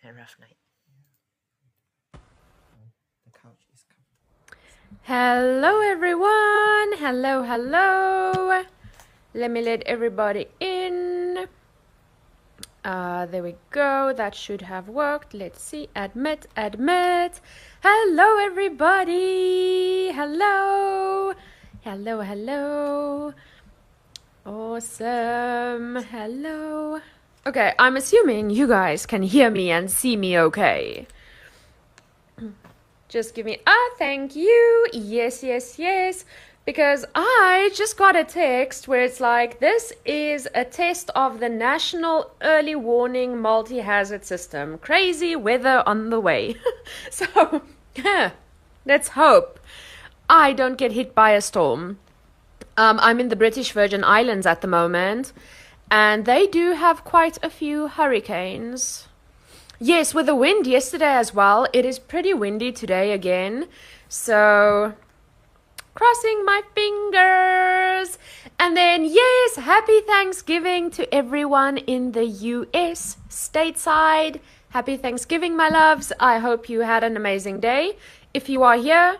A rough night. The couch is comfortable. Hello everyone, hello. Let me let everybody in. There we go, that should have worked. Let's see, admit. Hello everybody, hello. Awesome, hello. Okay, I'm assuming you guys can hear me and see me okay. Just give me thank you. Yes. Because I just got a text where it's like, this is a test of the National Early Warning Multi-Hazard System. Crazy weather on the way. So, let's hope I don't get hit by a storm. I'm in the British Virgin Islands at the moment, and they do have quite a few hurricanes. Yes, with the wind yesterday as well. It is pretty windy today again. So, crossing my fingers. And then, yes, happy Thanksgiving to everyone in the US stateside. Happy Thanksgiving, my loves. I hope you had an amazing day. If you are here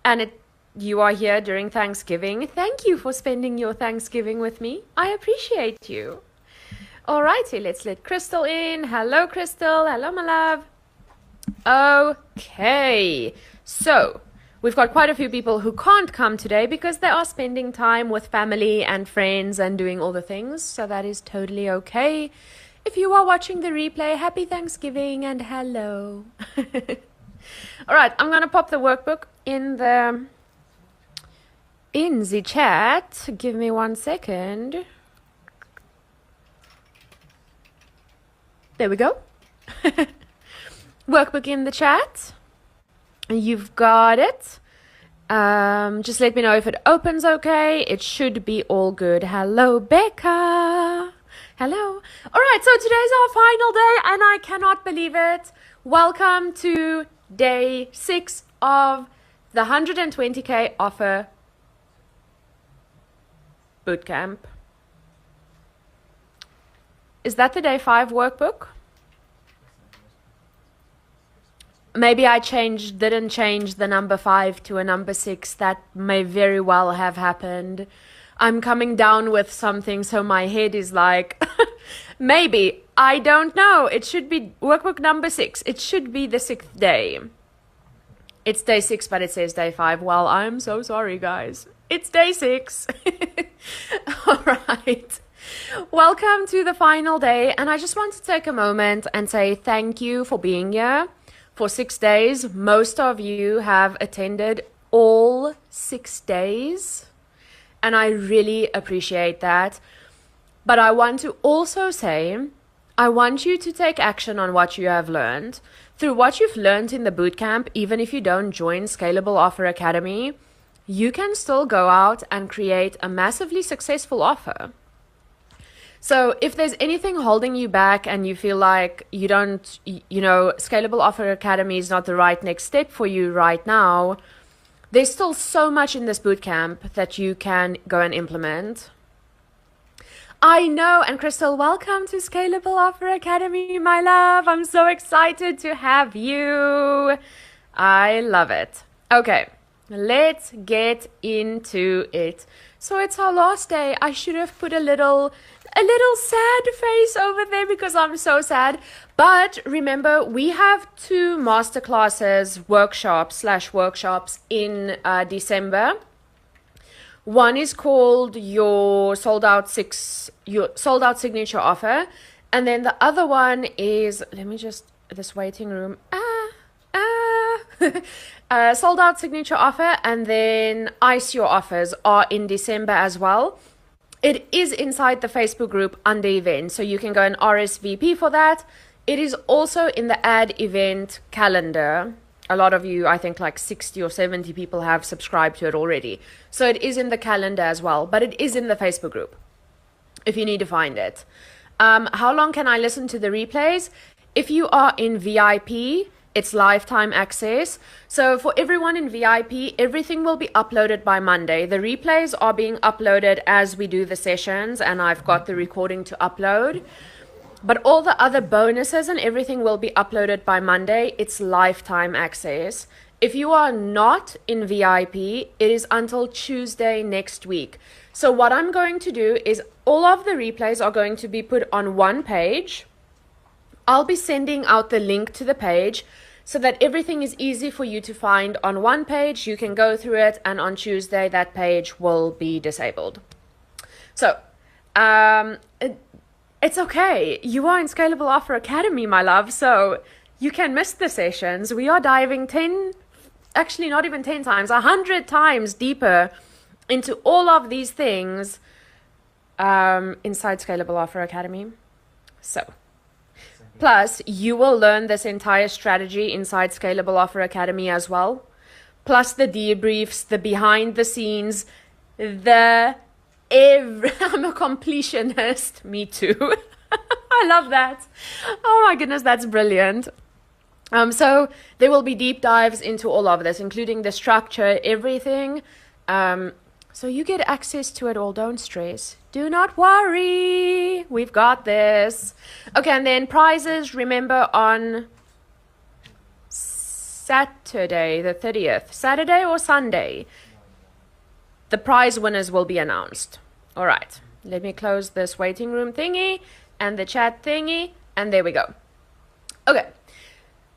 and you are here during Thanksgiving, thank you for spending your Thanksgiving with me. I appreciate you. Alrighty, let's let Crystal in. Hello, Crystal. Hello, my love. Okay, so we've got quite a few people who can't come today because they are spending time with family and friends and doing all the things, so that is totally okay. If you are watching the replay, happy Thanksgiving and hello. Alright, I'm gonna pop the workbook in the chat. Give me 1 second. There we go. Workbook in the chat. You've got it. Just let me know if it opens okay. It should be all good. Hello, Becca. Hello. All right, so today's our final day, and I cannot believe it. Welcome to day 6 of the 120K offer bootcamp. Is that the day 5 workbook? Maybe I didn't change the number 5 to a number 6. That may very well have happened. I'm coming down with something, so my head is like, maybe. I don't know. It should be workbook number 6. It should be the 6th day. It's day 6, but it says day 5. Well, I'm so sorry, guys. It's day 6. All right. Welcome to the final day, and I just want to take a moment and say thank you for being here for 6 days. Most of you have attended all 6 days, and I really appreciate that. But I want to also say, I want you to take action on what you have learned. Through what you've learned in the bootcamp, even if you don't join Scalable Offer Academy, you can still go out and create a massively successful offer. So if there's anything holding you back and you feel like Scalable Offer Academy is not the right next step for you right now, there's still so much in this bootcamp that you can go and implement. I know, and Crystal, welcome to Scalable Offer Academy, my love. I'm so excited to have you. I love it. Okay, let's get into it. So it's our last day. I should have put a little sad face over there because I'm so sad. But remember, we have 2 masterclasses, workshops in December. One is called your sold out signature offer, and then the other one is, this waiting room. Sold out signature offer, and then ice your offers are in December as well. It is inside the Facebook group under events, so you can go and RSVP for that. It is also in the ad event calendar. A lot of you, I think like 60 or 70 people have subscribed to it already. So it is in the calendar as well, but it is in the Facebook group if you need to find it. How long can I listen to the replays? If you are in VIP, it's lifetime access. So for everyone in VIP, everything will be uploaded by Monday. The replays are being uploaded as we do the sessions, and I've got the recording to upload. But all the other bonuses and everything will be uploaded by Monday. It's lifetime access. If you are not in VIP, it is until Tuesday next week. So what I'm going to do is all of the replays are going to be put on one page. I'll be sending out the link to the page so that everything is easy for you to find on one page. You can go through it, and on Tuesday that page will be disabled. So, it's okay. You are in Scalable Offer Academy, my love, so you can miss the sessions. We are diving 100 times deeper into all of these things inside Scalable Offer Academy. So, plus, you will learn this entire strategy inside Scalable Offer Academy as well. Plus the debriefs, the behind the scenes, I'm a completionist. Me too. I love that. Oh my goodness, that's brilliant. So there will be deep dives into all of this, including the structure, everything. So you get access to it all. Don't stress. Do not worry. We've got this. Okay, and then prizes, remember, on Saturday, the 30th. Saturday or Sunday? The prize winners will be announced. All right. Let me close this waiting room thingy and the chat thingy. And there we go. Okay.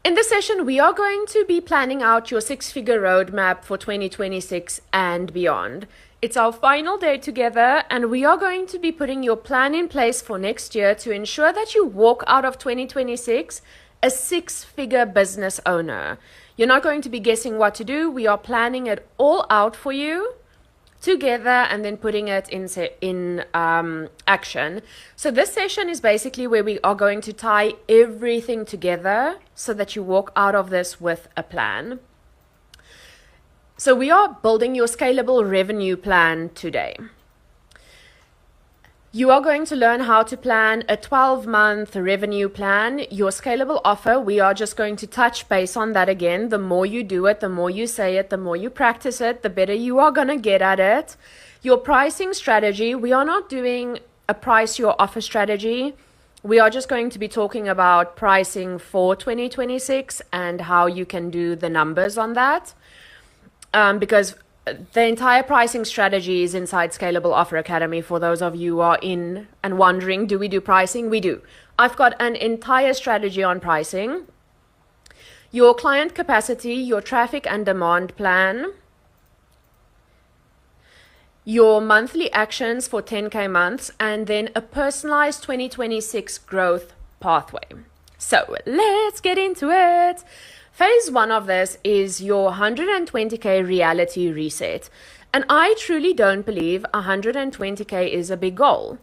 In this session, we are going to be planning out your six-figure roadmap for 2026 and beyond. It's our final day together, and we are going to be putting your plan in place for next year to ensure that you walk out of 2026 a six-figure business owner. You're not going to be guessing what to do. We are planning it all out for you together and then putting it in action. So this session is basically where we are going to tie everything together so that you walk out of this with a plan. So we are building your scalable revenue plan today. You are going to learn how to plan a 12-month revenue plan. Your scalable offer, we are just going to touch base on that again. The more you do it, the more you say it, the more you practice it, the better you are going to get at it. Your pricing strategy, we are not doing a price your offer strategy. We are just going to be talking about pricing for 2026 and how you can do the numbers on that. Because the entire pricing strategy is inside Scalable Offer Academy. For those of you who are in and wondering, do we do pricing? We do. I've got an entire strategy on pricing. Your client capacity, your traffic and demand plan, your monthly actions for 10K months, and then a personalized 2026 growth pathway. So let's get into it. Phase one of this is your 120K reality reset. And I truly don't believe 120K is a big goal.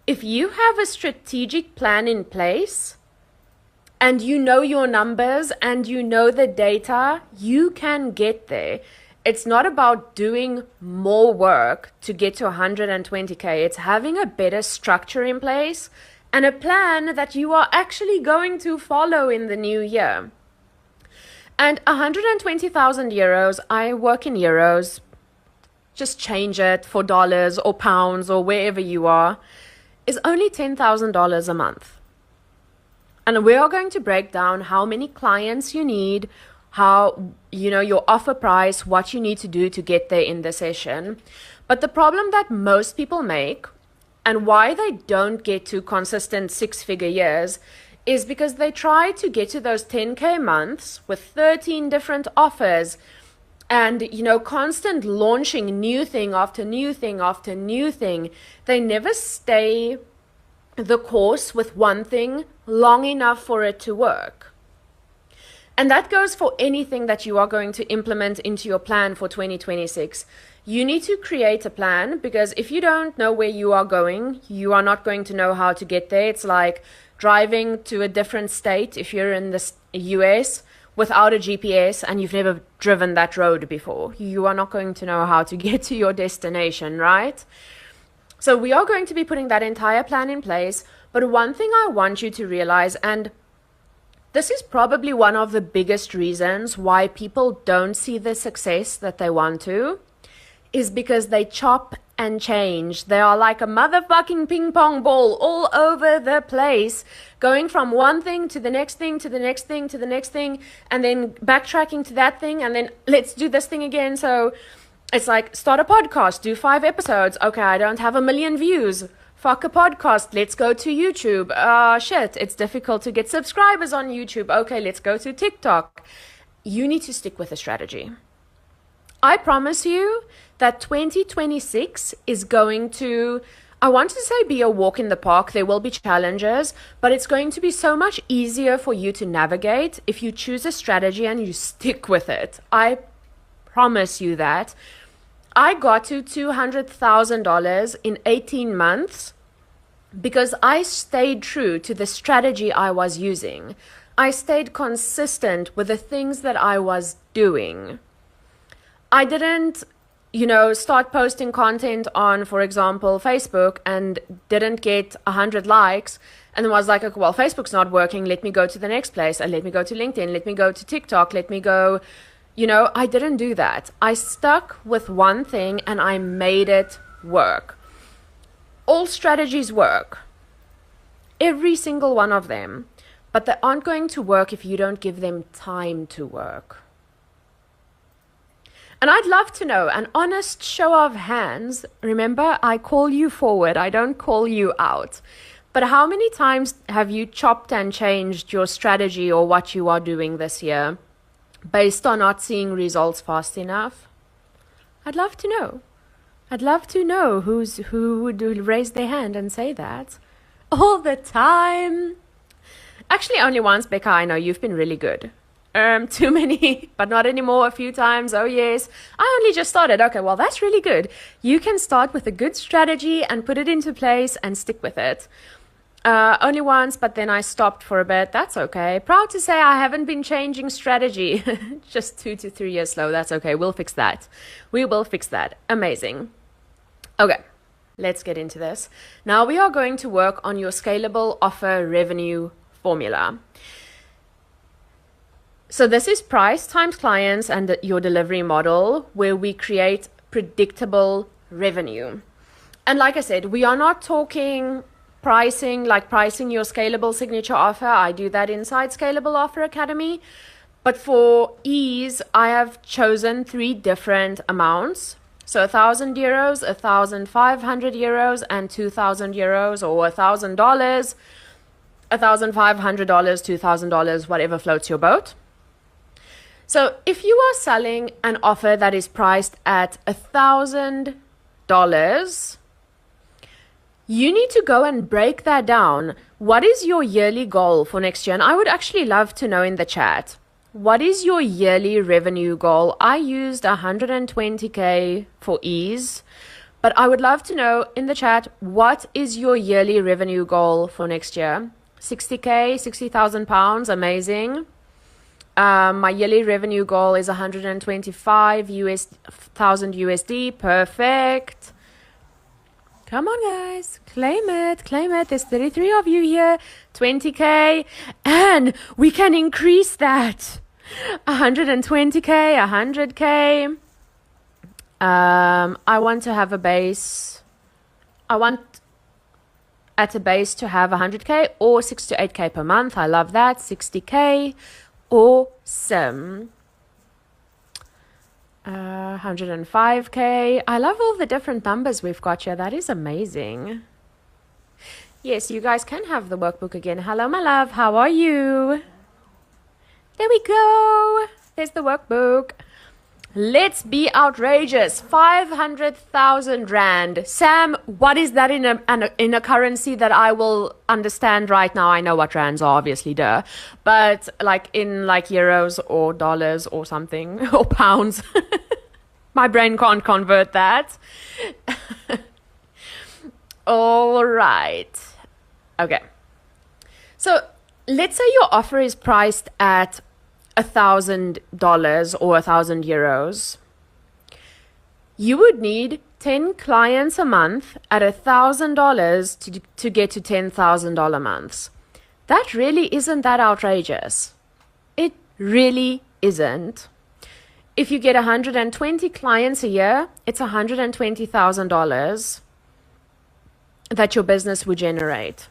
If you have a strategic plan in place and you know your numbers and you know the data, you can get there. It's not about doing more work to get to 120K. It's having a better structure in place and a plan that you are actually going to follow in the new year. And 120,000 euros, I work in euros, just change it for dollars or pounds or wherever you are, is only $10,000 a month. And we are going to break down how many clients you need, how, your offer price, what you need to do to get there in the session. But the problem that most people make and why they don't get to consistent six-figure years is because they try to get to those 10K months with 13 different offers and, constant launching new thing after new thing after new thing. They never stay the course with one thing long enough for it to work. And that goes for anything that you are going to implement into your plan for 2026. You need to create a plan, because if you don't know where you are going, you are not going to know how to get there. It's like driving to a different state if you're in the US without a GPS and you've never driven that road before. You are not going to know how to get to your destination, right? So we are going to be putting that entire plan in place. But one thing I want you to realize, and this is probably one of the biggest reasons why people don't see the success that they want to, is because they chop and change. They are like a motherfucking ping pong ball all over the place, going from one thing to the next thing, to the next thing, to the next thing, and then backtracking to that thing, and then let's do this thing again. So it's like, start a podcast, do 5 episodes. Okay, I don't have 1 million views. Fuck a podcast. Let's go to YouTube. Shit, it's difficult to get subscribers on YouTube. Okay, let's go to TikTok. You need to stick with a strategy. I promise you that 2026 is going to, I want to say, be a walk in the park. There will be challenges, but it's going to be so much easier for you to navigate if you choose a strategy and you stick with it. I promise you that. I got to $200,000 in 18 months because I stayed true to the strategy I was using. I stayed consistent with the things that I was doing. I didn't, start posting content on, for example, Facebook and didn't get 100 likes and then was like, okay, well, Facebook's not working. Let me go to the next place and let me go to LinkedIn. Let me go to TikTok. Let me go, I didn't do that. I stuck with one thing and I made it work. All strategies work. Every single one of them. But they aren't going to work if you don't give them time to work. And I'd love to know an honest show of hands. Remember, I call you forward. I don't call you out. But how many times have you chopped and changed your strategy or what you are doing this year based on not seeing results fast enough? I'd love to know. I'd love to know who would raise their hand and say that. All the time. Actually, only once, Becca. I know you've been really good. Too many, but not anymore. A few times. Oh, yes. I only just started. Okay, well, that's really good. You can start with a good strategy and put it into place and stick with it. Only once, but then I stopped for a bit. That's okay. Proud to say I haven't been changing strategy. Just 2 to 3 years slow. That's okay. We'll fix that. We will fix that. Amazing. Okay, let's get into this. Now we are going to work on your scalable offer revenue formula. So this is price times clients and your delivery model where we create predictable revenue. And like I said, we are not talking pricing, like pricing your scalable signature offer. I do that inside Scalable Offer Academy. But for ease, I have chosen 3 different amounts. So 1,000 euros, 1,500 euros, and 2,000 euros, or $1,000, $1,500, $2,000, whatever floats your boat. So if you are selling an offer that is priced at $1,000, you need to go and break that down. What is your yearly goal for next year? And I would actually love to know in the chat. What is your yearly revenue goal? I used 120K for ease, but I would love to know in the chat, what is your yearly revenue goal for next year? 60K, 60,000 pounds, amazing. My yearly revenue goal is 125,000 USD, perfect. Come on, guys, claim it. There's 33 of you here, 20K, and we can increase that. 120K, 100K. I want to have a base. I want at a base to have 100K or 6 to 8K per month. I love that. 60K, awesome. 105K. I love all the different numbers we've got here. That is amazing. Yes, you guys can have the workbook again. Hello, my love. How are you? There we go. There's the workbook. Let's be outrageous. 500,000 Rand. Sam, what is that in a currency that I will understand right now? I know what rands are, obviously, duh. But in euros or dollars or something, or pounds. My brain can't convert that. All right. Okay. So let's say your offer is priced at $1,000 or 1,000 euros. You would need 10 clients a month at $1,000 to get to $10,000 months. That really isn't that outrageous. It really isn't. If you get 120 clients a year, it's $120,000 that your business would generate.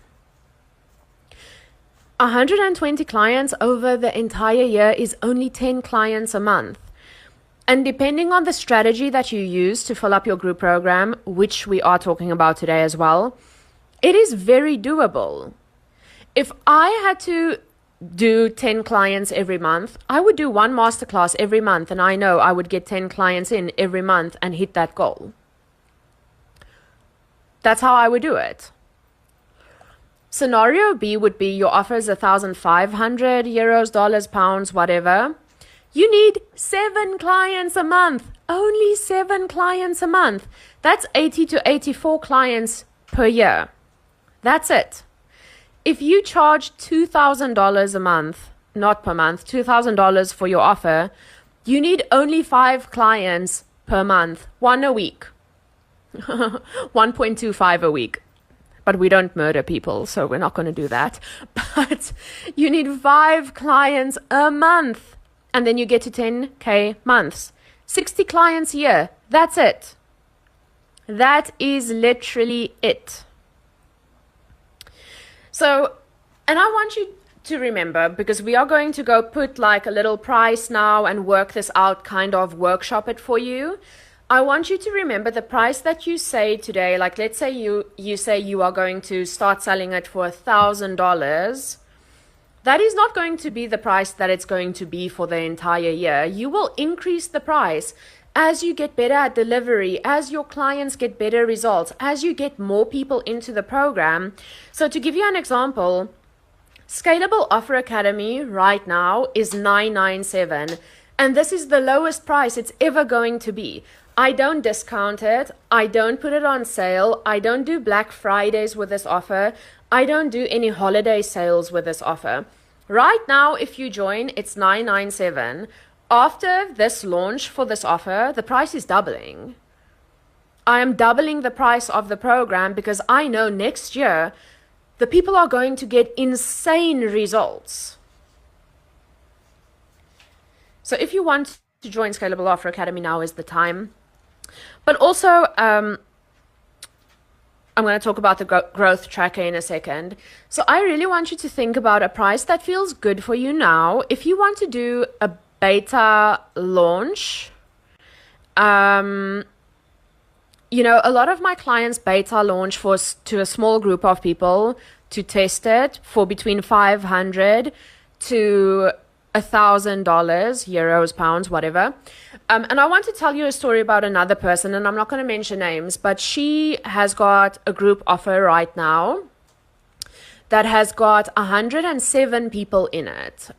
120 clients over the entire year is only 10 clients a month. And depending on the strategy that you use to fill up your group program, which we are talking about today as well, it is very doable. If I had to do 10 clients every month, I would do one masterclass every month, and I know I would get 10 clients in every month and hit that goal. That's how I would do it. Scenario B would be your offer is 1,500 euros, dollars, pounds, whatever. You need 7 clients a month. Only 7 clients a month. That's 80 to 84 clients per year. That's it. If you charge $2,000 a month, not per month, $2,000 for your offer, you need only 5 clients per month, 1 a week. 1.25 a week. But we don't murder people, so we're not going to do that. But you need 5 clients a month. And then you get to 10K months. 60 clients a year. That's it. That is literally it. So, and I want you to remember, because we are going to go put like a little price now and work this out, kind of workshop it for you. I want you to remember the price that you say today, like let's say you say you are going to start selling it for $1,000. That is not going to be the price that it's going to be for the entire year. You will increase the price as you get better at delivery, as your clients get better results, as you get more people into the program. So to give you an example, Scalable Offer Academy right now is $997, and this is the lowest price it's ever going to be. I don't discount it. I don't put it on sale. I don't do Black Fridays with this offer. I don't do any holiday sales with this offer. Right now, if you join, it's $997. After this launch for this offer, the price is doubling. I am doubling the price of the program because I know next year the people are going to get insane results. So if you want to join Scalable Offer Academy, now is the time. But also, I'm going to talk about the growth tracker in a second. So I really want you to think about a price that feels good for you now. If you want to do a beta launch, you know, a lot of my clients beta launch to a small group of people to test it for between $500 to $1,000, euros, pounds, whatever. And I want to tell you a story about another person, and I'm not going to mention names, but she has got a group offer right now that has got 107 people in it.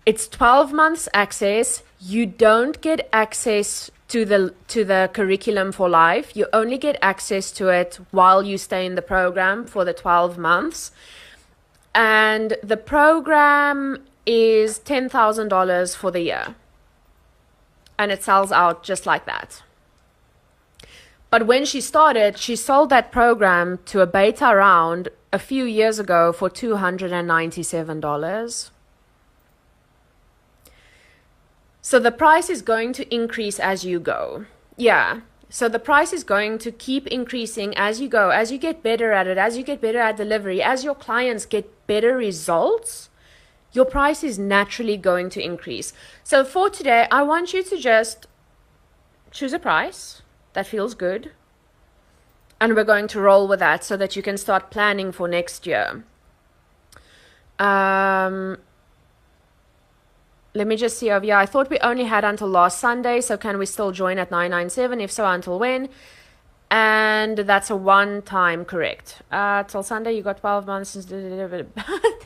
It's 12 months access. You don't get access to the curriculum for life. You only get access to it while you stay in the program for the 12 months. And the program is $10,000 for the year. And it sells out just like that. But when she started, she sold that program to a beta round a few years ago for $297. So the price is going to increase as you go. Yeah. So the price is going to keep increasing as you go, as you get better at it, as you get better at delivery, as your clients get better results, your price is naturally going to increase. So for today, I want you to just choose a price that feels good. And we're going to roll with that so that you can start planning for next year. Let me just see over here. I thought we only had until last Sunday, so can we still join at 997? If so, until when? And that's a one-time, correct. Till Sunday, you got 12 months.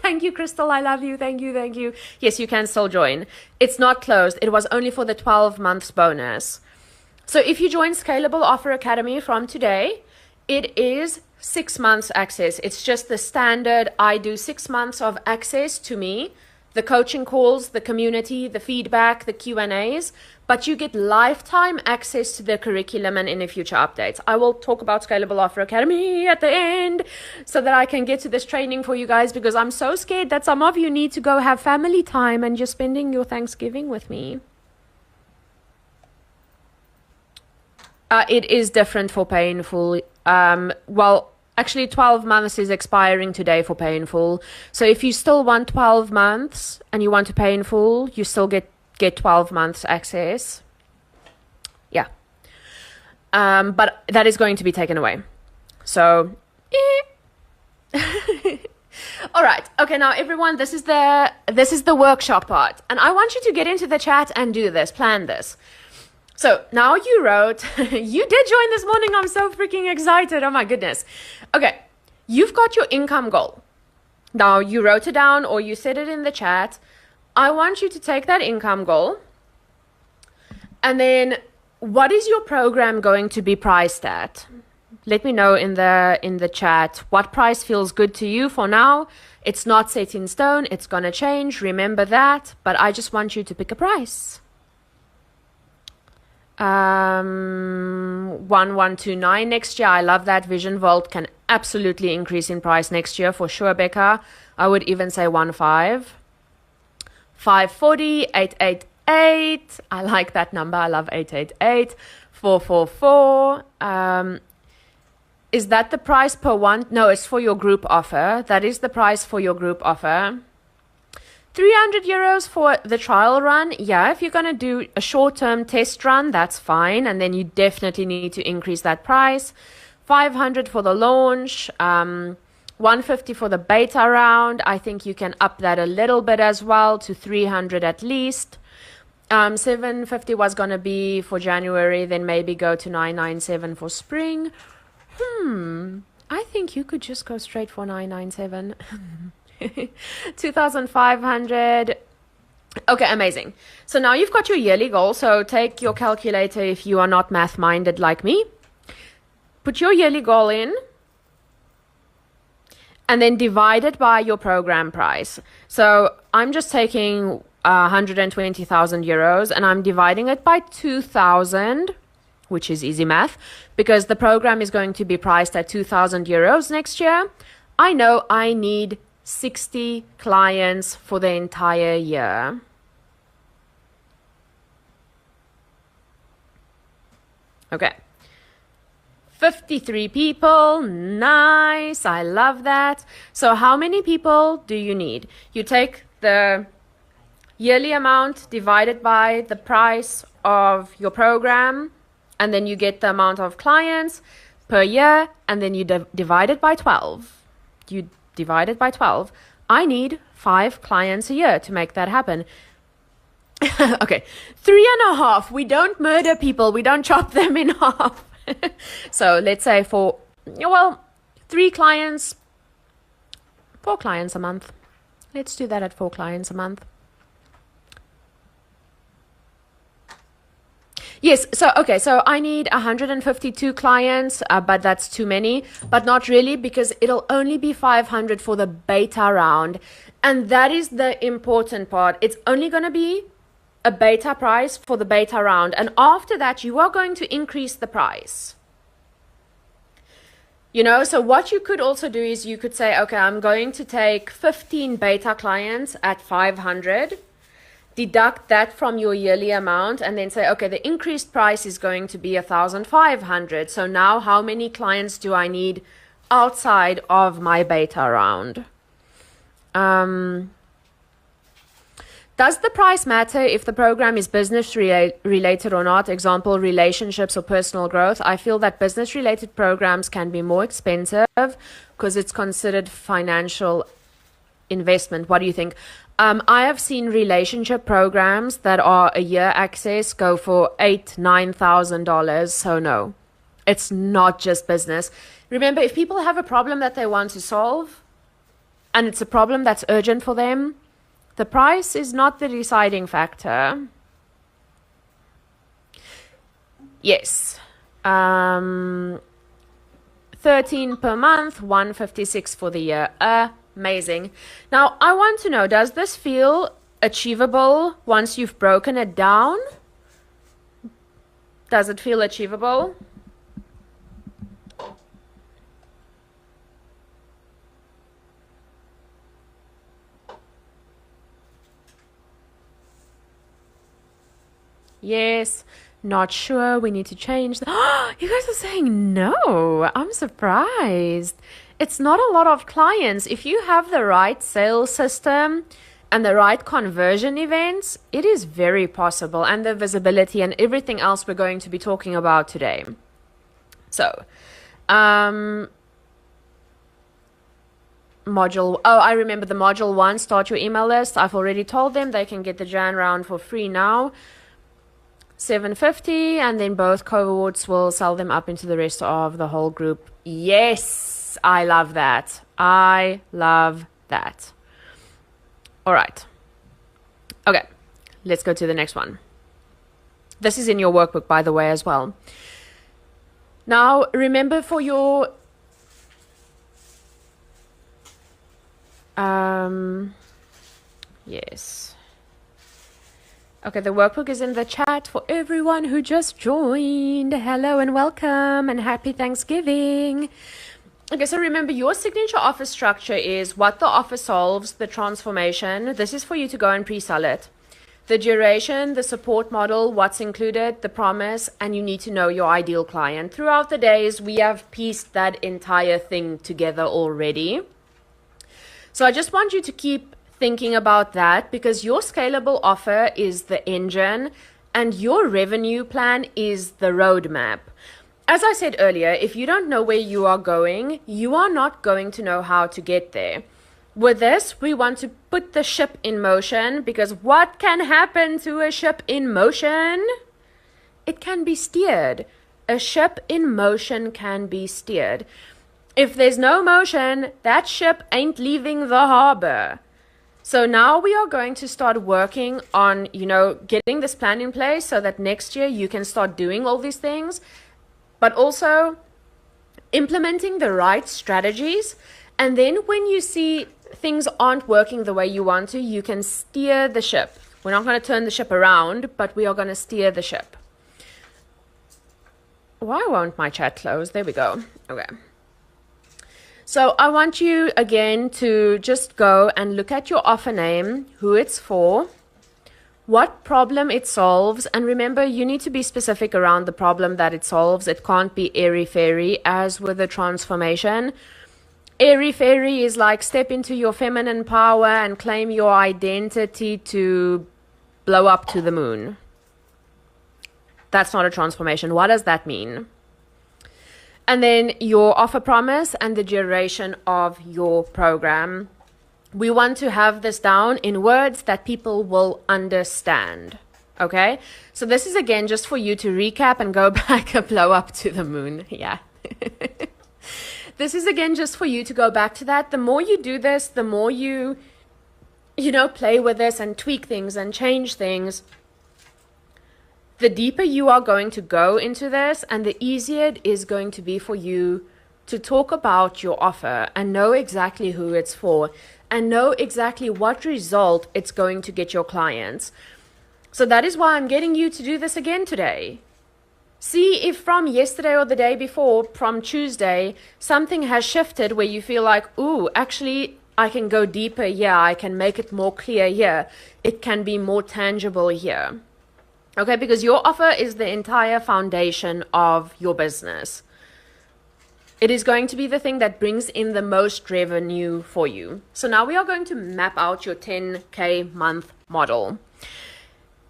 Thank you, Crystal. I love you. Thank you. Thank you. Yes, you can still join. It's not closed. It was only for the 12 months bonus. So if you join Scalable Offer Academy from today, it is 6 months access. It's just the standard. I do 6 months of access to me, the coaching calls, the community, the feedback, the Q&As, but you get lifetime access to the curriculum and any future updates. I will talk about Scalable Offer Academy at the end so that I can get to this training for you guys, because I'm so scared that some of you need to go have family time and you're spending your Thanksgiving with me. It is different for Pay in Full. Well, actually, 12 months is expiring today for Pay in Full. So if you still want 12 months and you want to Pay in Full, you still get 12 months access. Yeah. But that is going to be taken away. So, all right. Okay, now everyone, this is the workshop part. And I want you to get into the chat and do this, plan this. So now you wrote, you did join this morning. I'm so freaking excited. Oh my goodness. Okay. You've got your income goal. Now you wrote it down or you said it in the chat. I want you to take that income goal and then what is your program going to be priced at? Let me know in the chat what price feels good to you for now. It's not set in stone. It's going to change. Remember that. But I just want you to pick a price. 1129 next year. I love that. Vision Vault can absolutely increase in price next year for sure, Becca. I would even say 15. 540, 888. I like that number. I love 888. 444. Is that the price per one? No, it's for your group offer. That is the price for your group offer. 300 euros for the trial run. Yeah, if you're going to do a short-term test run, that's fine. And then you definitely need to increase that price. 500 for the launch. 150 for the beta round. I think you can up that a little bit as well to 300 at least. 750 was going to be for January, then maybe go to 997 for spring. I think you could just go straight for 997. 2,500. Okay, amazing. So now you've got your yearly goal. So take your calculator if you are not math-minded like me. Put your yearly goal in. And then divide it by your program price. So I'm just taking 120,000 euros and I'm dividing it by 2,000, which is easy math, because the program is going to be priced at 2,000 euros next year. I know I need 60 clients for the entire year. Okay. 53 people. Nice. I love that. So how many people do you need? You take the yearly amount divided by the price of your program, and then you get the amount of clients per year, and then you divide it by 12. You divide it by 12. I need 5 clients a year to make that happen. Okay, 3.5. We don't murder people. We don't chop them in half. So let's say 4 clients, 4 clients a month. Let's do that at 4 clients a month. Yes, so I need 152 clients, but that's too many, but not really, because it'll only be 500 for the beta round. And that is the important part. It's only going to be a beta price for the beta round. And after that, you are going to increase the price. You know, so what you could also do is you could say, okay, I'm going to take 15 beta clients at 500. Deduct that from your yearly amount and then say, okay, the increased price is going to be 1,500. So now how many clients do I need outside of my beta round? Does the price matter if the program is business related or not? Example, relationships or personal growth. I feel that business related programs can be more expensive because it's considered financial investment. What do you think? I have seen relationship programs that are a year access go for $8,000-9,000. So no, it's not just business. Remember, if people have a problem that they want to solve and it's a problem that's urgent for them, the price is not the deciding factor. Yes. 13 per month, 156 for the year. Amazing. Now, I want to know, does this feel achievable once you've broken it down? Does it feel achievable? Yes. Not sure. We need to change. You guys are saying no. I'm surprised. It's not a lot of clients. If you have the right sales system and the right conversion events, it is very possible, and the visibility and everything else we're going to be talking about today. So, module, I remember the module 1, start your email list. I've already told them they can get the Jan round for free now, $750, and then both cohorts will sell them up into the rest of the whole group. Yes, I love that. I love that. All right. Okay, let's go to the next one. This is in your workbook, by the way, as well. Now, remember for your yes. Okay, the workbook is in the chat for everyone who just joined. Hello and welcome and happy Thanksgiving. Okay, so remember your signature offer structure is what the offer solves, the transformation. This is for you to go and pre-sell it. The duration, the support model, what's included, the promise, and you need to know your ideal client. Throughout the days, we have pieced that entire thing together already. So I just want you to keep thinking about that, because your scalable offer is the engine and your revenue plan is the roadmap. As I said earlier, if you don't know where you are going, you are not going to know how to get there. With this, we want to put the ship in motion, because what can happen to a ship in motion? It can be steered. A ship in motion can be steered. If there's no motion, that ship ain't leaving the harbor. So now we are going to start working on, getting this plan in place so that next year you can start doing all these things, but also implementing the right strategies. And then when you see things aren't working the way you want to, you can steer the ship. We're not going to turn the ship around, but we are going to steer the ship. Why won't my chat close? There we go. Okay. So I want you again to just go and look at your offer name, who it's for, what problem it solves. And remember, you need to be specific around the problem that it solves. It can't be airy-fairy as with the transformation. Airy-fairy is like step into your feminine power and claim your identity to blow up to the moon. That's not a transformation. What does that mean? And then your offer promise and the duration of your program. We want to have this down in words that people will understand. Okay? So this is again just for you to recap and go back and blow up to the moon. Yeah. This is again just for you to go back to that. The more you do this, the more you play with this and tweak things and change things, the deeper you are going to go into this, and the easier it is going to be for you to talk about your offer and know exactly who it's for and know exactly what result it's going to get your clients. So that is why I'm getting you to do this again today. See if from yesterday or the day before, from Tuesday, something has shifted where you feel like, ooh, actually, I can go deeper here. I can make it more clear here. It can be more tangible here. Okay, because your offer is the entire foundation of your business. It is going to be the thing that brings in the most revenue for you. So now we are going to map out your 10K month model.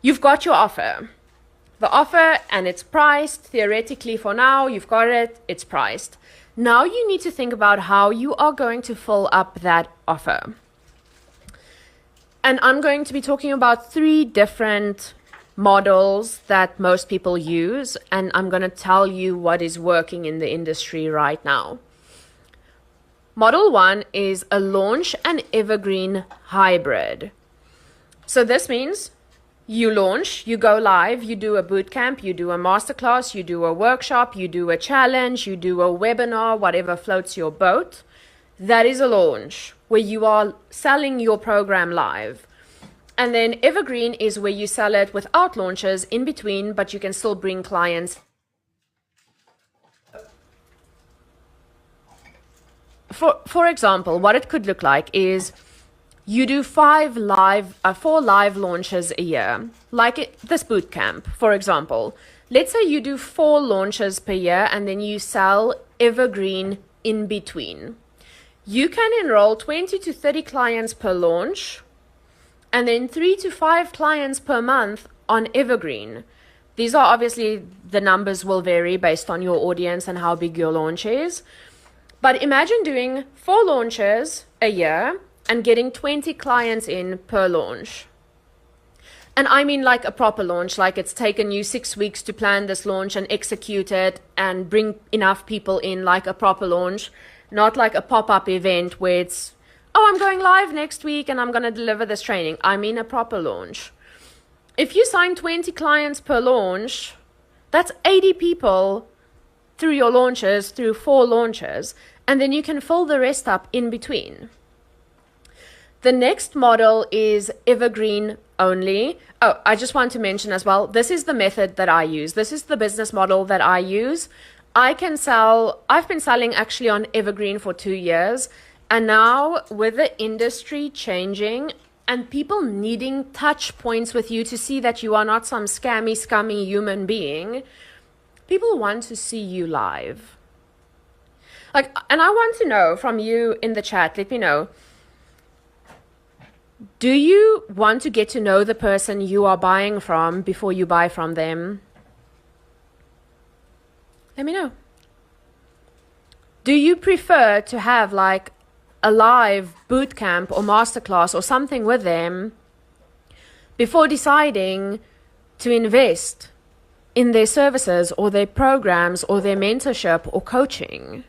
You've got your offer. The offer, and it's priced. Theoretically for now, you've got it, it's priced. Now you need to think about how you are going to fill up that offer. And I'm going to be talking about 3 different models that most people use, and I'm going to tell you what is working in the industry right now. Model 1 is a launch and evergreen hybrid. So this means you launch, you go live, you do a bootcamp, you do a masterclass, you do a workshop, you do a challenge, you do a webinar, whatever floats your boat. That is a launch where you are selling your program live. And then evergreen is where you sell it without launches in between, but you can still bring clients. For example, what it could look like is you do 4 live launches a year, like this boot camp, for example. Let's say you do 4 launches per year and then you sell evergreen in between. You can enroll 20 to 30 clients per launch and then 3 to 5 clients per month on evergreen. These are obviously, the numbers will vary based on your audience and how big your launch is. But imagine doing 4 launches a year and getting 20 clients in per launch. And I mean like a proper launch, like it's taken you 6 weeks to plan this launch and execute it and bring enough people in, like a proper launch, not like a pop-up event where it's, oh, I'm going live next week and I'm going to deliver this training. I mean a proper launch. If you sign 20 clients per launch, that's 80 people through your launches, through 4 launches, and then you can fill the rest up in between. The next model is evergreen only. Oh, I just want to mention as well, this is the method that I use. This is the business model that I use. I've been selling actually on evergreen for 2 years. And now with the industry changing and people needing touch points with you to see that you are not some scummy human being, people want to see you live. And I want to know from you in the chat, let me know, do you want to get to know the person you are buying from before you buy from them? Let me know. Do you prefer to have like a live boot camp or masterclass or something with them before deciding to invest in their services or their programs or their mentorship or coaching?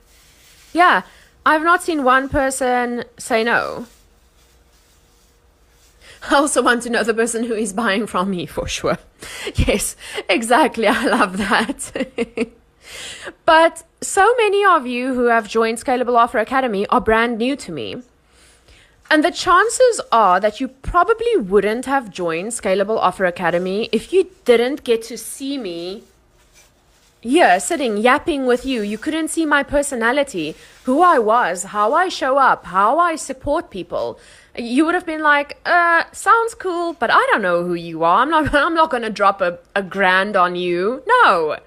Yeah, I've not seen one person say no. I also want to know the person who is buying from me for sure. Yes, exactly. I love that. But so many of you who have joined Scalable Offer Academy are brand new to me. And the chances are that you probably wouldn't have joined Scalable Offer Academy if you didn't get to see me here sitting, yapping with you. You couldn't see my personality, who I was, how I show up, how I support people. You would have been like, sounds cool, but I don't know who you are. I'm not going to drop a grand on you. No.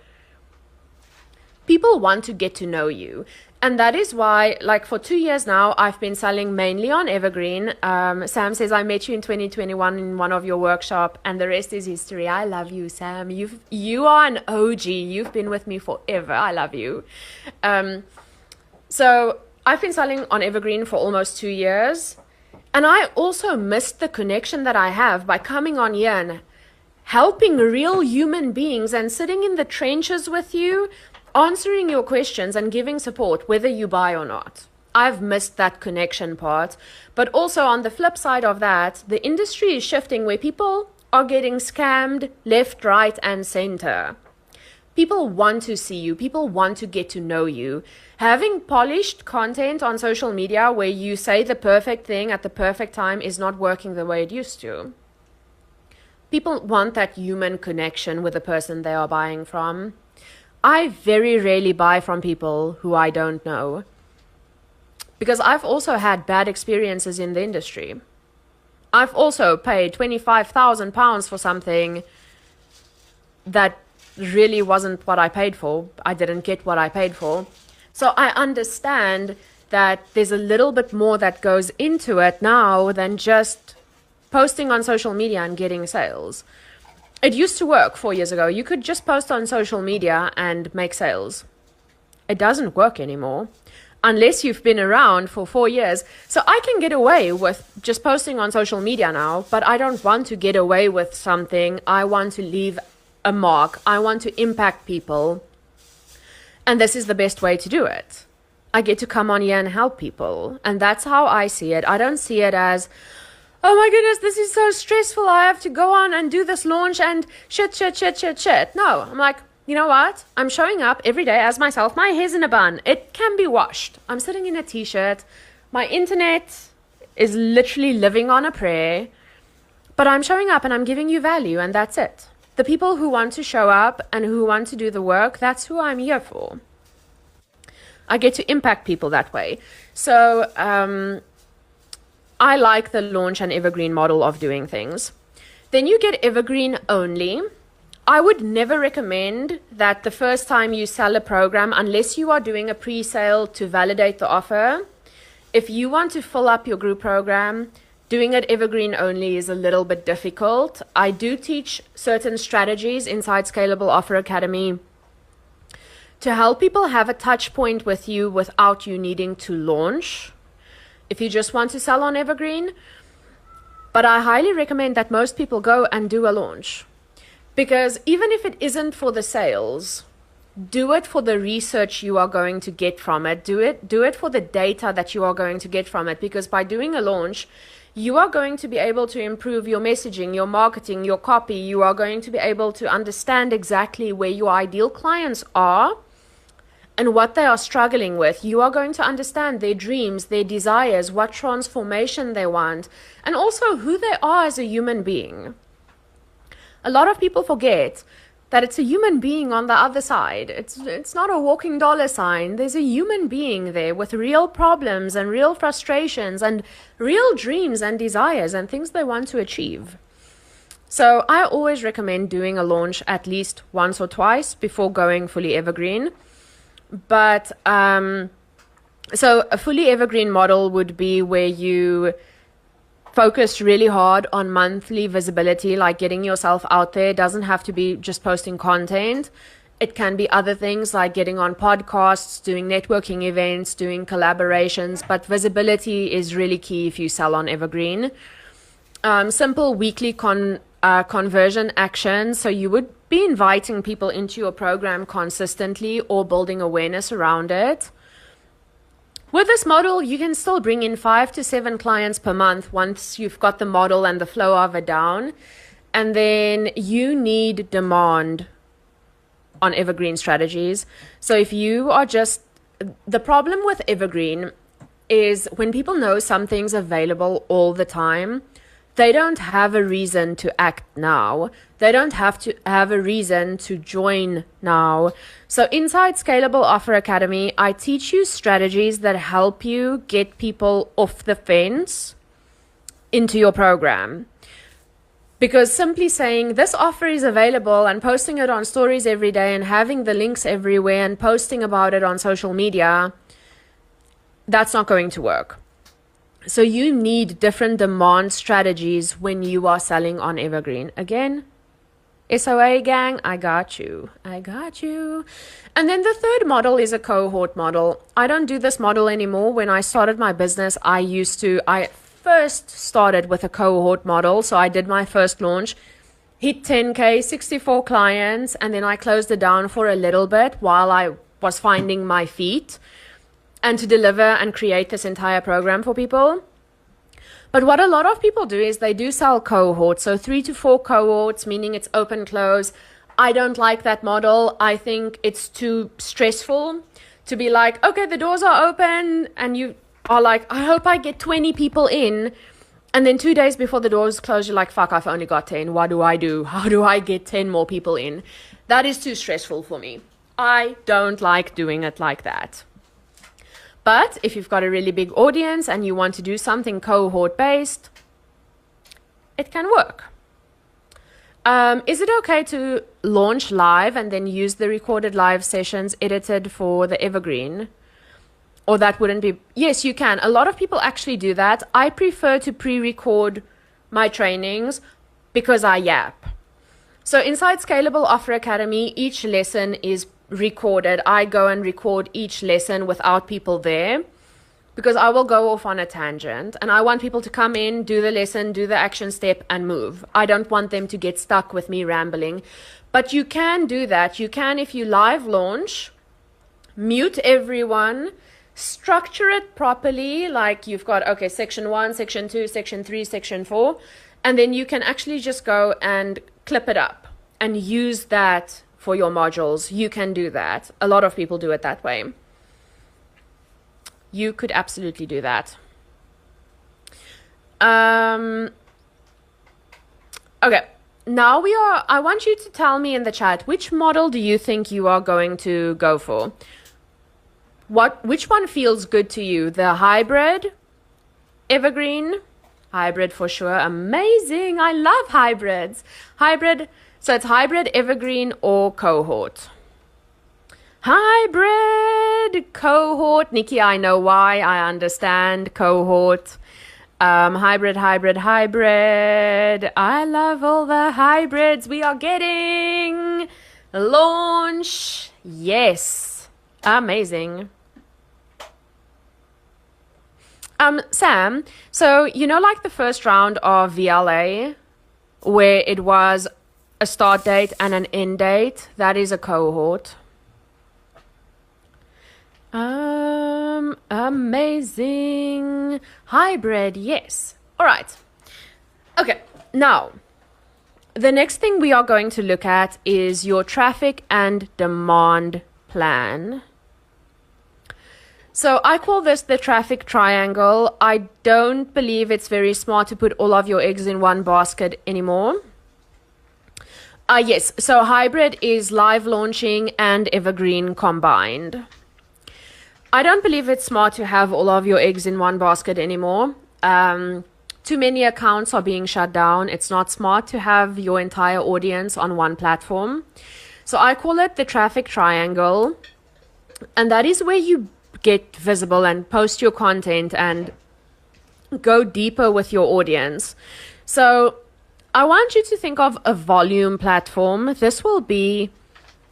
People want to get to know you. And that is why, like for 2 years now, I've been selling mainly on evergreen. Sam says, I met you in 2021 in one of your workshops, and the rest is history. I love you, Sam. You are an OG. You've been with me forever. I love you. So I've been selling on evergreen for almost 2 years. And I also missed the connection that I have by coming on here and helping real human beings and sitting in the trenches with you, answering your questions and giving support, whether you buy or not. I've missed that connection part. But also on the flip side of that, the industry is shifting where people are getting scammed left, right, and center. People want to see you. People want to get to know you. Having polished content on social media where you say the perfect thing at the perfect time is not working the way it used to. People want that human connection with the person they are buying from. I very rarely buy from people who I don't know, because I've also had bad experiences in the industry. I've also paid £25,000 for something that really wasn't what I paid for. I didn't get what I paid for. So I understand that there's a little bit more that goes into it now than just posting on social media and getting sales. It used to work 4 years ago. You could just post on social media and make sales. It doesn't work anymore unless you've been around for 4 years. So I can get away with just posting on social media now, but I don't want to get away with something. I want to leave a mark. I want to impact people. And this is the best way to do it. I get to come on here and help people. And that's how I see it. I don't see it as, oh my goodness, this is so stressful. I have to go on and do this launch and shit. No, I'm like, you know what? I'm showing up every day as myself. My hair's in a bun. It can be washed. I'm sitting in a t-shirt. My internet is literally living on a prayer. But I'm showing up and I'm giving you value, and that's it. The people who want to show up and who want to do the work, that's who I'm here for. I get to impact people that way. So, I like the launch and evergreen model of doing things. Then you get evergreen only. I would never recommend that the first time you sell a program, unless you are doing a pre-sale to validate the offer. If you want to fill up your group program, doing it evergreen only is a little bit difficult. I do teach certain strategies inside Scalable Offer Academy to help people have a touch point with you without you needing to launch, if you just want to sell on evergreen. But I highly recommend that most people go and do a launch. Because even if it isn't for the sales, do it for the research you are going to get from it. Do it for the data that you are going to get from it. Because by doing a launch, you are going to be able to improve your messaging, your marketing, your copy. You are going to be able to understand exactly where your ideal clients are and what they are struggling with. You are going to understand their dreams, their desires, what transformation they want, and also who they are as a human being. A lot of people forget that it's a human being on the other side. It's not a walking dollar sign. There's a human being there with real problems and real frustrations and real dreams and desires and things they want to achieve. So I always recommend doing a launch at least once or twice before going fully evergreen. But so a fully evergreen model would be where you focus really hard on monthly visibility, like getting yourself out there. It doesn't have to be just posting content. It can be other things like getting on podcasts, doing networking events, doing collaborations. But visibility is really key if you sell on evergreen. Simple weekly conversion actions. So you would be inviting people into your program consistently or building awareness around it. With this model, you can still bring in 5 to 7 clients per month once you've got the model and the flow of it down. And then you need demand on evergreen strategies. So if you are just, the problem with evergreen is when people know something's available all the time, they don't have a reason to act now. They don't have to have a reason to join now. So inside Scalable Offer Academy, I teach you strategies that help you get people off the fence into your program. Because simply saying this offer is available and posting it on stories every day and having the links everywhere and posting about it on social media, that's not going to work. So you need different demand strategies when you are selling on evergreen. Again, SOA gang, I got you. I got you. And then the third model is a cohort model. I don't do this model anymore. When I started my business, I first started with a cohort model. So I did my first launch, hit 10K, 64 clients, and then I closed it down for a little bit while I was finding my feet and to deliver and create this entire program for people. But what a lot of people do is they do sell cohorts. So 3 to 4 cohorts, meaning it's open, close. I don't like that model. I think it's too stressful to be like, okay, the doors are open. And you are like, I hope I get 20 people in. And then 2 days before the doors close, you're like, fuck, I've only got 10. What do I do? How do I get 10 more people in? That is too stressful for me. I don't like doing it like that. But if you've got a really big audience and you want to do something cohort-based, it can work. Is it okay to launch live and then use the recorded live sessions edited for the evergreen? Or that wouldn't be... Yes, you can. A lot of people actually do that. I prefer to pre-record my trainings because I yap. So inside Scalable Offer Academy, each lesson is recorded. I go and record each lesson without people there because I will go off on a tangent and I want people to come in, do the lesson, do the action step and move. I don't want them to get stuck with me rambling. But you can do that. You can, if you live launch, mute everyone, structure it properly, like you've got, okay, section 1, section 2, section 3, section 4, and then you can actually just go and clip it up and use that for your modules. You can do that. A lot of people do it that way. You could absolutely do that. Okay, now I want you to tell me in the chat, which model do you think you are going to go for? Which one feels good to you? The hybrid, evergreen, Hybrid for sure. Amazing. I love hybrids. Hybrid. So it's hybrid, evergreen, or cohort. Hybrid, cohort. Nikki, I know why. I understand. Cohort. Hybrid. I love all the hybrids we are getting. Launch. Yes. Amazing. Sam, so like the first round of VLA, where it was a start date and an end date, that is a cohort. Amazing. Hybrid, yes. All right. Okay, now, the next thing we are going to look at is your traffic and demand plan. So I call this the traffic triangle. I don't believe it's very smart to put all of your eggs in one basket anymore. Yes, so hybrid is live launching and evergreen combined. I don't believe it's smart to have all of your eggs in one basket anymore. Too many accounts are being shut down. It's not smart to have your entire audience on one platform. So I call it the traffic triangle. And that is where you get visible and post your content and go deeper with your audience. So I want you to think of a volume platform. This will be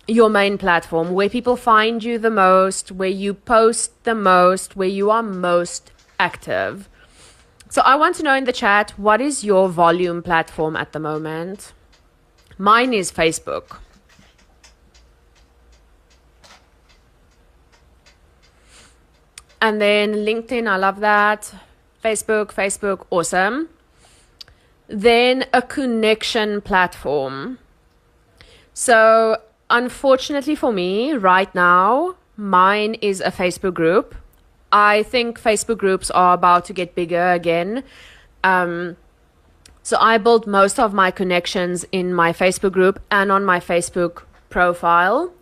your main platform where people find you the most, where you post the most, where you are most active. So I want to know in the chat, what is your volume platform at the moment? Mine is Facebook. And then LinkedIn, I love that. Facebook, awesome. Then a connection platform. So unfortunately for me, right now, mine is a Facebook group. I think Facebook groups are about to get bigger again. So I built most of my connections in my Facebook group and on my Facebook profile.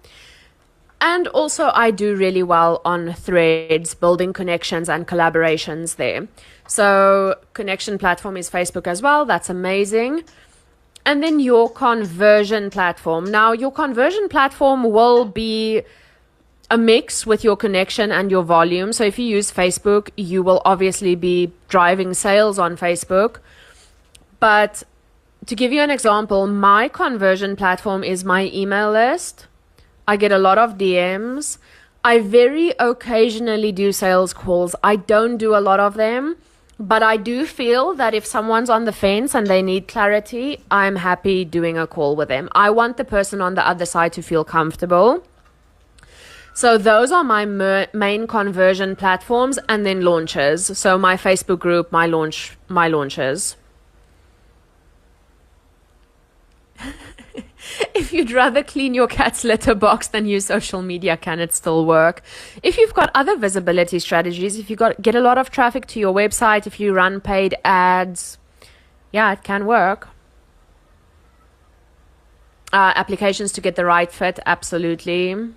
And also I do really well on Threads, building connections and collaborations there. So connection platform is Facebook as well. That's amazing. And then your conversion platform. Now, your conversion platform will be a mix with your connection and your volume. So if you use Facebook, you will obviously be driving sales on Facebook. But to give you an example, my conversion platform is my email list. I get a lot of DMs. I very occasionally do sales calls. I don't do a lot of them, but I do feel that if someone's on the fence and they need clarity, I'm happy doing a call with them. I want the person on the other side to feel comfortable. So those are my main conversion platforms, and then launches. So my Facebook group, my launches. If you'd rather clean your cat's litter box than use social media, can it still work? If you've got other visibility strategies, if you get a lot of traffic to your website, if you run paid ads, yeah, it can work. Applications to get the right fit, absolutely.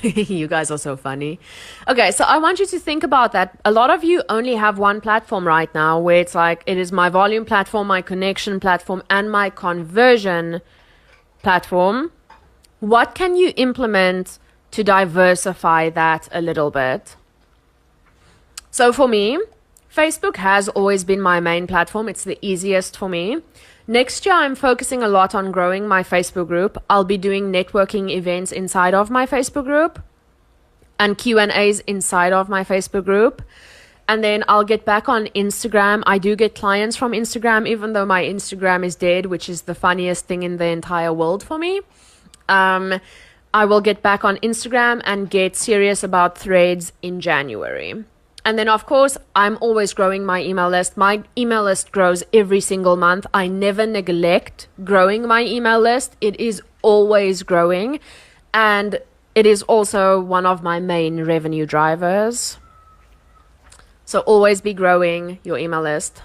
You guys are so funny. Okay, so I want you to think about that. A lot of you only have one platform right now where it's like, it is my volume platform, my connection platform, and my conversion platform. What can you implement to diversify that a little bit? So for me, Facebook has always been my main platform. It's the easiest for me. Next year, I'm focusing a lot on growing my Facebook group. I'll be doing networking events inside of my Facebook group and Q&As inside of my Facebook group. And then I'll get back on Instagram. I do get clients from Instagram, even though my Instagram is dead, which is the funniest thing in the entire world for me. I will get back on Instagram and get serious about Threads in January. And then, of course, I'm always growing my email list. My email list grows every single month. I never neglect growing my email list. It is always growing. And it is also one of my main revenue drivers. So always be growing your email list.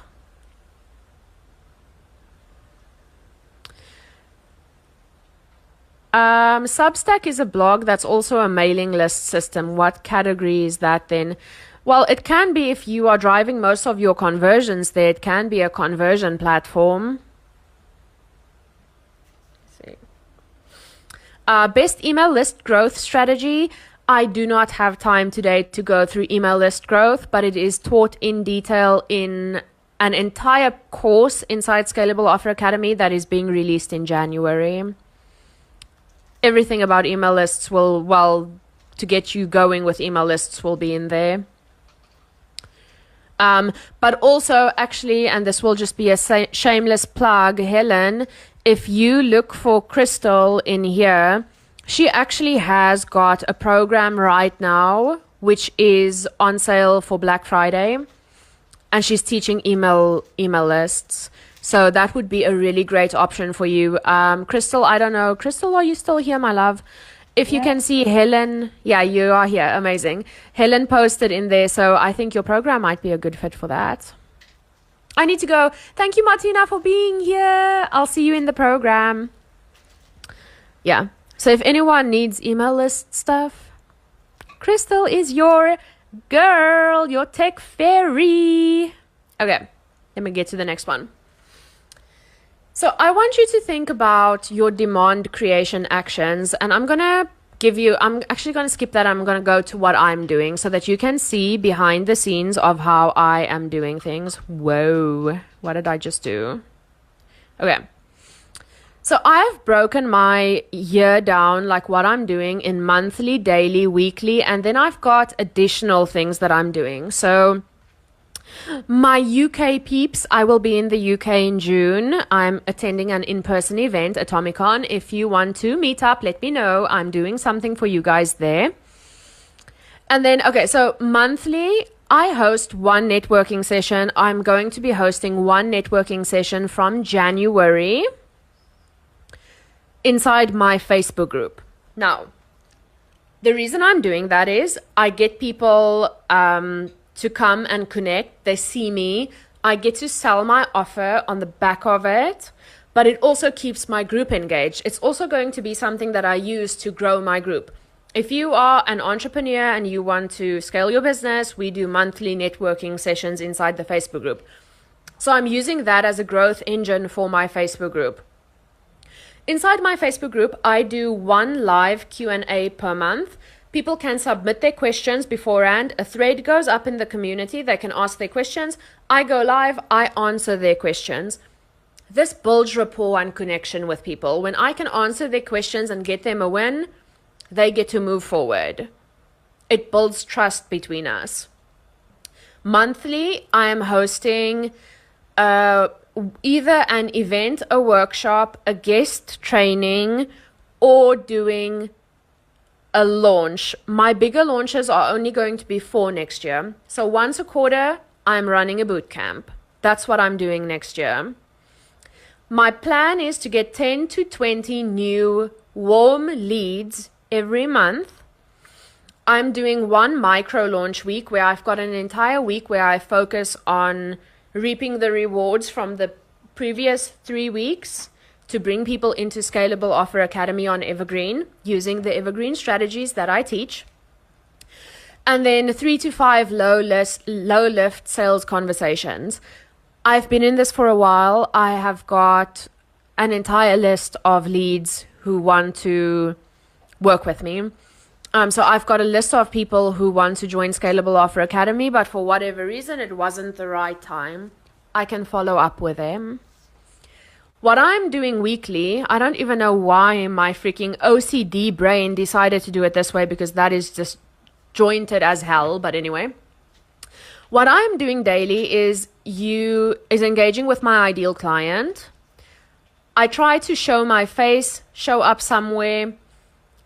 Substack is a blog that's also a mailing list system. What category is that then? Well, it can be if you are driving most of your conversions there, it can be a conversion platform. Let's see. Best email list growth strategy. I do not have time today to go through email list growth, but it is taught in detail in an entire course inside Scalable Offer Academy that is being released in January. Everything about email lists to get you going with email lists will be in there. But also, actually, and this will just be a shameless plug, Helen, if you look for Crystal in here, she actually has got a program right now, which is on sale for Black Friday. And she's teaching email lists. So that would be a really great option for you. Crystal, I don't know. Crystal, are you still here, my love? If you can see Helen, yeah, you are here. Amazing. Helen posted in there, so I think your program might be a good fit for that. I need to go. Thank you, Martina, for being here. I'll see you in the program. Yeah. So if anyone needs email list stuff, Crystal is your girl, your tech fairy. Okay, let me get to the next one. So I want you to think about your demand creation actions, and I'm actually going to skip that. I'm going to go to what I'm doing so that you can see behind the scenes of how I am doing things. Whoa, what did I just do? Okay. So I've broken my year down, like what I'm doing in monthly, daily, weekly, and then I've got additional things that I'm doing. So my UK peeps, I will be in the UK in June. I'm attending an in-person event, Atomicon. If you want to meet up, let me know. I'm doing something for you guys there. And then, okay, so monthly, I host one networking session. I'm going to be hosting one networking session from January inside my Facebook group. Now, the reason I'm doing that is I get people to come and connect. They see me. I get to sell my offer on the back of it, but it also keeps my group engaged. It's also going to be something that I use to grow my group. If you are an entrepreneur and you want to scale your business, we do monthly networking sessions inside the Facebook group. So I'm using that as a growth engine for my Facebook group. Inside my Facebook group, I do one live Q&A per month. People can submit their questions beforehand. A thread goes up in the community. They can ask their questions. I go live. I answer their questions. This builds rapport and connection with people. When I can answer their questions and get them a win, they get to move forward. It builds trust between us. Monthly, I am hosting either an event, a workshop, a guest training, or doing a launch. My bigger launches are only going to be 4 next year. So once a quarter, I'm running a boot camp. That's what I'm doing next year. My plan is to get 10 to 20 new warm leads every month. I'm doing one micro launch week where I've got an entire week where I focus on reaping the rewards from the previous 3 weeks to bring people into Scalable Offer Academy on Evergreen using the Evergreen strategies that I teach. And then 3 to 5 low lift sales conversations. I've been in this for a while. I have got an entire list of leads who want to work with me. So I've got a list of people who want to join Scalable Offer Academy, but for whatever reason, it wasn't the right time. I can follow up with them. What I'm doing weekly, I don't even know why my freaking OCD brain decided to do it this way, because that is just jointed as hell. But anyway, what I'm doing daily is engaging with my ideal client. I try to show my face, show up somewhere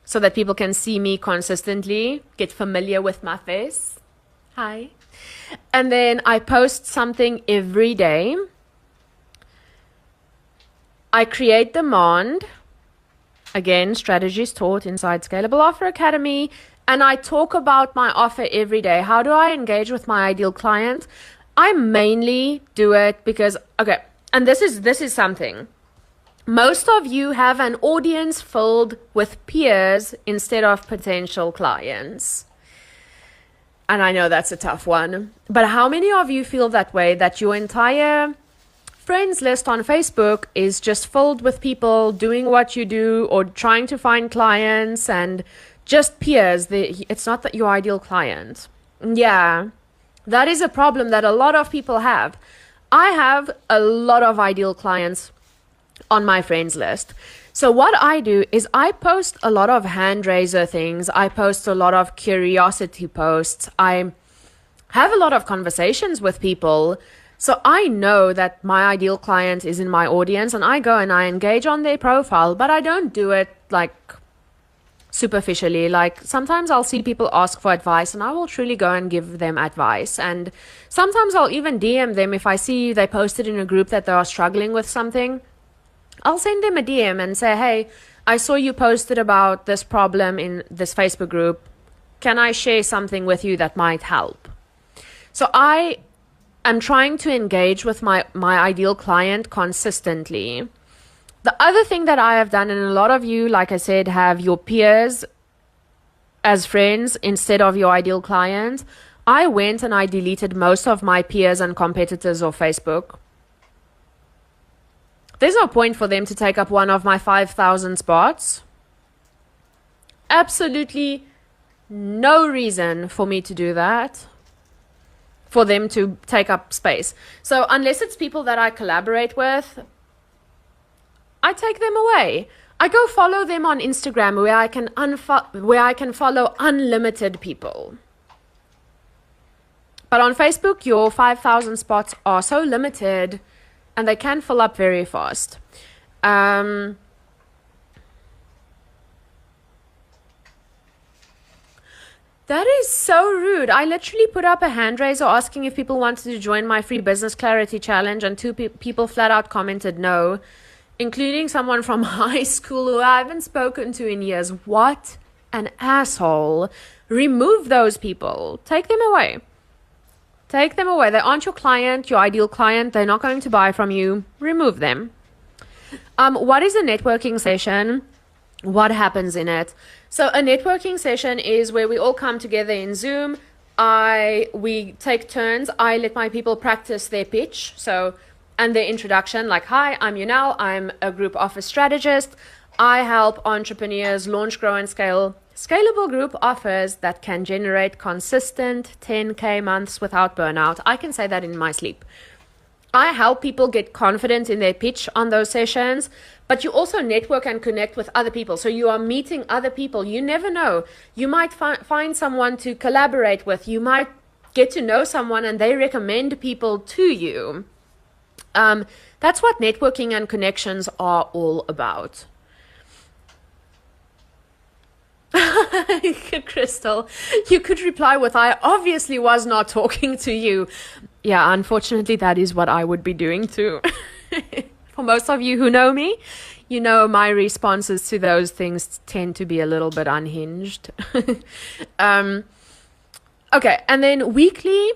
so that people can see me consistently, get familiar with my face. Hi. And then I post something every day. I create demand. Again, strategies taught inside Scalable Offer Academy. And I talk about my offer every day. How do I engage with my ideal client? I mainly do it because, okay, and this is something. Most of you have an audience filled with peers instead of potential clients. And I know that's a tough one. But how many of you feel that way, that your entire friends list on Facebook is just filled with people doing what you do or trying to find clients and just peers? It's not that your ideal client. Yeah, that is a problem that a lot of people have. I have a lot of ideal clients on my friends list. So what I do is I post a lot of hand raiser things. I post a lot of curiosity posts. I have a lot of conversations with people. So I know that my ideal client is in my audience, and I go and I engage on their profile, but I don't do it like superficially. Like sometimes I'll see people ask for advice and I will truly go and give them advice. And sometimes I'll even DM them if I see they posted in a group that they are struggling with something. I'll send them a DM and say, hey, I saw you posted about this problem in this Facebook group. Can I share something with you that might help? So I am trying to engage with my ideal client consistently. The other thing that I have done, and a lot of you, like I said, have your peers as friends instead of your ideal client. I went and I deleted most of my peers and competitors off Facebook. There's no point for them to take up one of my 5,000 spots. Absolutely no reason for me to do that, for them to take up space. So unless it's people that I collaborate with, I take them away. I go follow them on Instagram where I can follow unlimited people. But on Facebook, your 5,000 spots are so limited, and they can fill up very fast. That is so rude. I literally put up a hand raiser asking if people wanted to join my free business clarity challenge, and two people flat out commented no, including someone from high school who I haven't spoken to in years. What an asshole. Remove those people. Take them away. Take them away. They aren't your client, your ideal client. They're not going to buy from you. Remove them. What is a networking session? What happens in it? So a networking session is where we all come together in Zoom. We take turns. I let my people practice their pitch. And their introduction, like, hi, I'm Jonel. I'm a group office strategist. I help entrepreneurs launch, grow, and scale scalable group offers that can generate consistent 10K months without burnout. I can say that in my sleep. I help people get confident in their pitch on those sessions, but you also network and connect with other people. So you are meeting other people. You never know. You might find someone to collaborate with. You might get to know someone and they recommend people to you. That's what networking and connections are all about. Crystal, you could reply with, I obviously was not talking to you. Yeah, unfortunately, that is what I would be doing too. For most of you who know me, you know my responses to those things tend to be a little bit unhinged. Okay, and then weekly,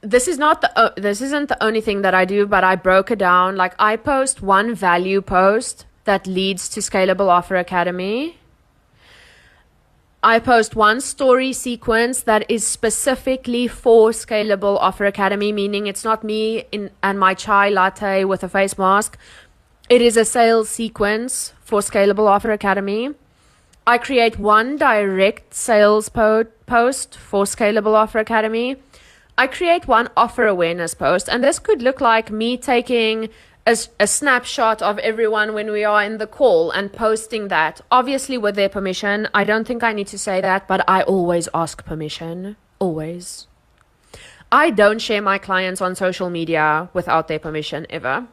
this isn't the only thing that I do, but I broke it down. Like, I post one value post that leads to Scalable Offer Academy. I post one story sequence that is specifically for Scalable Offer Academy, meaning it's not me and my chai latte with a face mask. It is a sales sequence for Scalable Offer Academy. I create one direct sales post for Scalable Offer Academy. I create one offer awareness post, and this could look like me taking a snapshot of everyone when we are in the call and posting that, obviously with their permission. I don't think I need to say that, but I always ask permission. Always. I don't share my clients on social media without their permission, ever.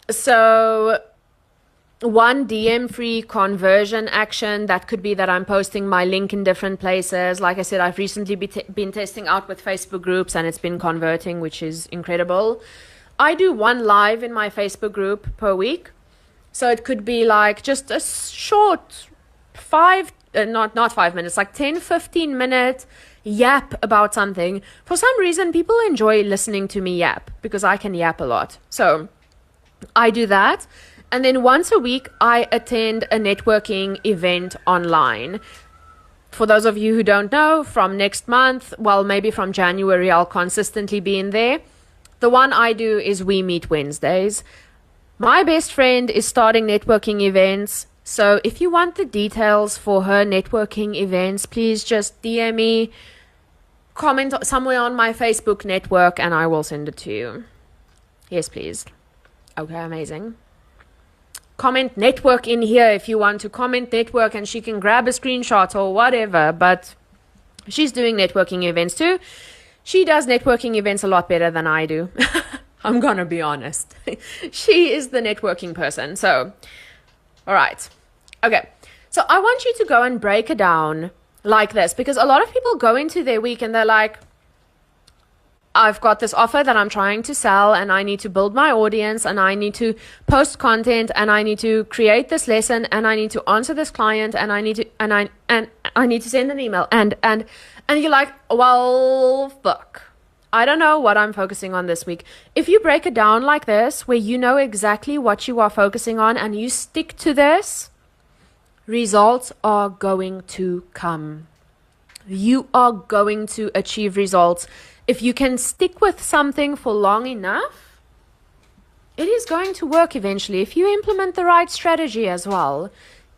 So one DM-free conversion action, that could be that I'm posting my link in different places. Like I said, I've recently been testing out with Facebook groups and it's been converting, which is incredible. I do one live in my Facebook group per week. So it could be like just a short not 5 minutes, like 10, 15 minute yap about something. For some reason, people enjoy listening to me yap because I can yap a lot. So I do that. And then once a week, I attend a networking event online. For those of you who don't know, from next month, well, maybe from January, I'll consistently be in there. The one I do is We Meet Wednesdays. My best friend is starting networking events. So if you want the details for her networking events, please just DM me, comment somewhere on my Facebook network, and I will send it to you. Yes, please. Okay, amazing. Comment network in here if you want to comment network, and she can grab a screenshot or whatever. But she's doing networking events too. She does networking events a lot better than I do. I'm gonna be honest. She is the networking person. So, all right. Okay. So I want you to go and break it down like this, because a lot of people go into their week and they're like, I've got this offer that I'm trying to sell, and I need to build my audience, and I need to post content, and I need to create this lesson, and I need to answer this client, and I need to send an email, and you're like, well, fuck. I don't know what I'm focusing on this week. If you break it down like this, where you know exactly what you are focusing on and you stick to this, results are going to come. You are going to achieve results. If you can stick with something for long enough, it is going to work eventually. If you implement the right strategy as well,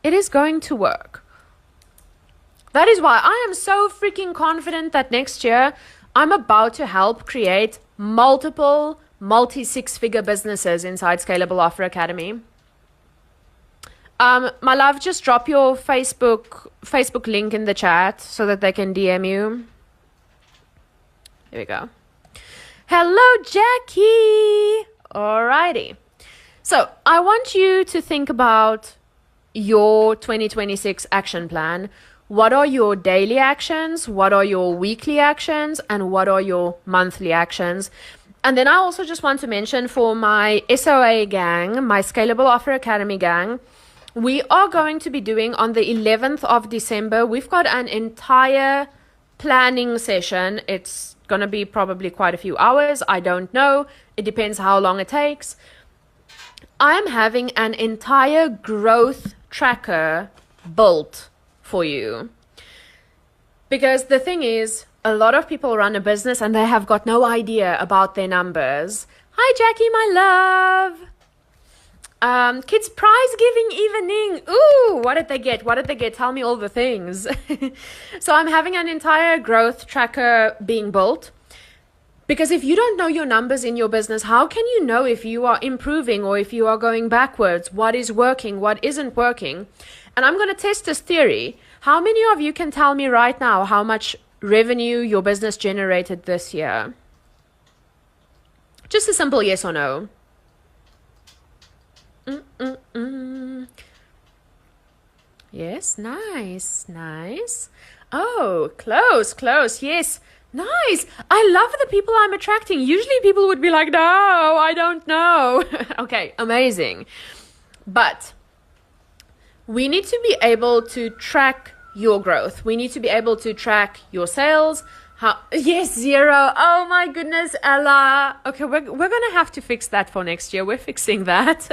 it is going to work. That is why I am so freaking confident that next year I'm about to help create multiple multi-six-figure businesses inside Scalable Offer Academy. My love, just drop your Facebook link in the chat so that they can DM you. Here we go. Hello, Jackie. Alrighty. So I want you to think about your 2026 action plan. What are your daily actions? What are your weekly actions? And what are your monthly actions? And then I also just want to mention for my SOA gang, my Scalable Offer Academy gang, we are going to be doing on the 11th of December, we've got an entire planning session. It's going to be probably quite a few hours. I don't know. It depends how long it takes. I'm having an entire growth tracker built for you. Because the thing is, a lot of people run a business and they have got no idea about their numbers. Hi, Jackie, my love. Kids prize giving evening. Ooh, what did they get? What did they get? Tell me all the things. So I'm having an entire growth tracker being built. Because if you don't know your numbers in your business, how can you know if you are improving or if you are going backwards? What is working? What isn't working? And I'm going to test this theory. How many of you can tell me right now how much revenue your business generated this year? Just a simple yes or no. Yes, nice. Oh, close. Yes, nice. I love the people I'm attracting. Usually people would be like, no, I don't know. Okay, amazing. But we need to be able to track your growth. We need to be able to track your sales. Yes, 0. Oh my goodness, Ella. Okay, we're going to have to fix that for next year. We're fixing that.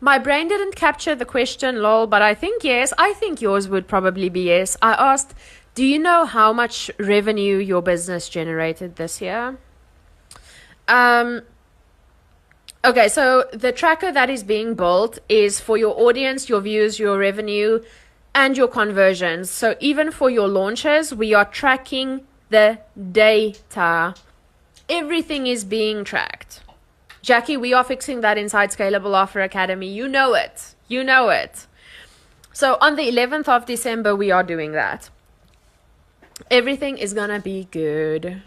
My brain didn't capture the question, lol, but I think yes. I think yours would probably be yes. I asked, do you know how much revenue your business generated this year? Okay, so the tracker that is being built is for your audience, your views, your revenue, and your conversions. So even for your launches, we are tracking the data. Everything is being tracked. Jackie, we are fixing that inside Scalable Offer Academy. You know it. So on the 11th of December, we are doing that. Everything is going to be good.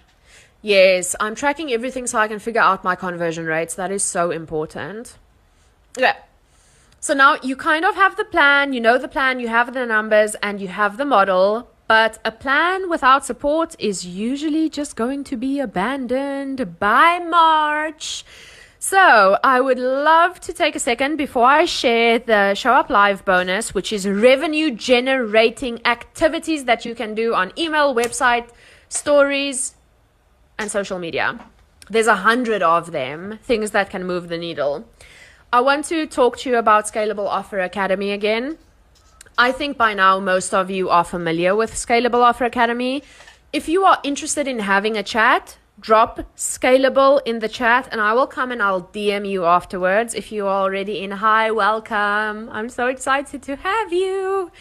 Yes, I'm tracking everything so I can figure out my conversion rates. That is so important. Okay. So now you kind of have the plan, you know the plan, you have the numbers, and you have the model. But a plan without support is usually just going to be abandoned by March. So I would love to take a second before I share the Show Up Live bonus, which is revenue generating activities that you can do on email, website, stories, and social media. There's 100 of them, things that can move the needle. I want to talk to you about Scalable Offer Academy again. I think by now most of you are familiar with Scalable Offer Academy. If you are interested in having a chat, drop Scalable in the chat and I will come and I'll DM you afterwards. If you are already in, hi, welcome. I'm so excited to have you.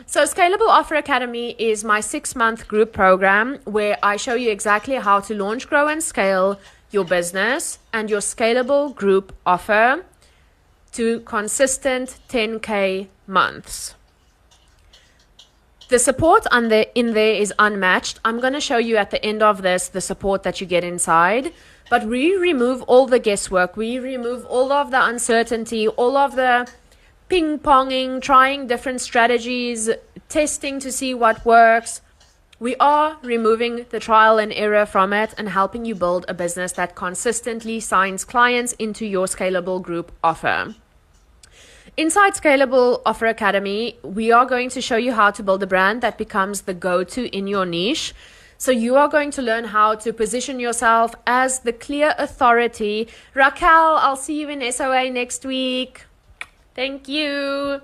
So Scalable Offer Academy is my 6-month group program where I show you exactly how to launch, grow and scale your business and your scalable group offer to consistent 10K months. The support in there is unmatched. I'm going to show you at the end of this the support that you get inside. But we remove all the guesswork. We remove all of the uncertainty, all of the ping-ponging, trying different strategies, testing to see what works. We are removing the trial and error from it and helping you build a business that consistently signs clients into your scalable group offer. Inside Scalable Offer Academy, we are going to show you how to build a brand that becomes the go-to in your niche. So you are going to learn how to position yourself as the clear authority. Raquel, I'll see you in SOA next week. Thank you.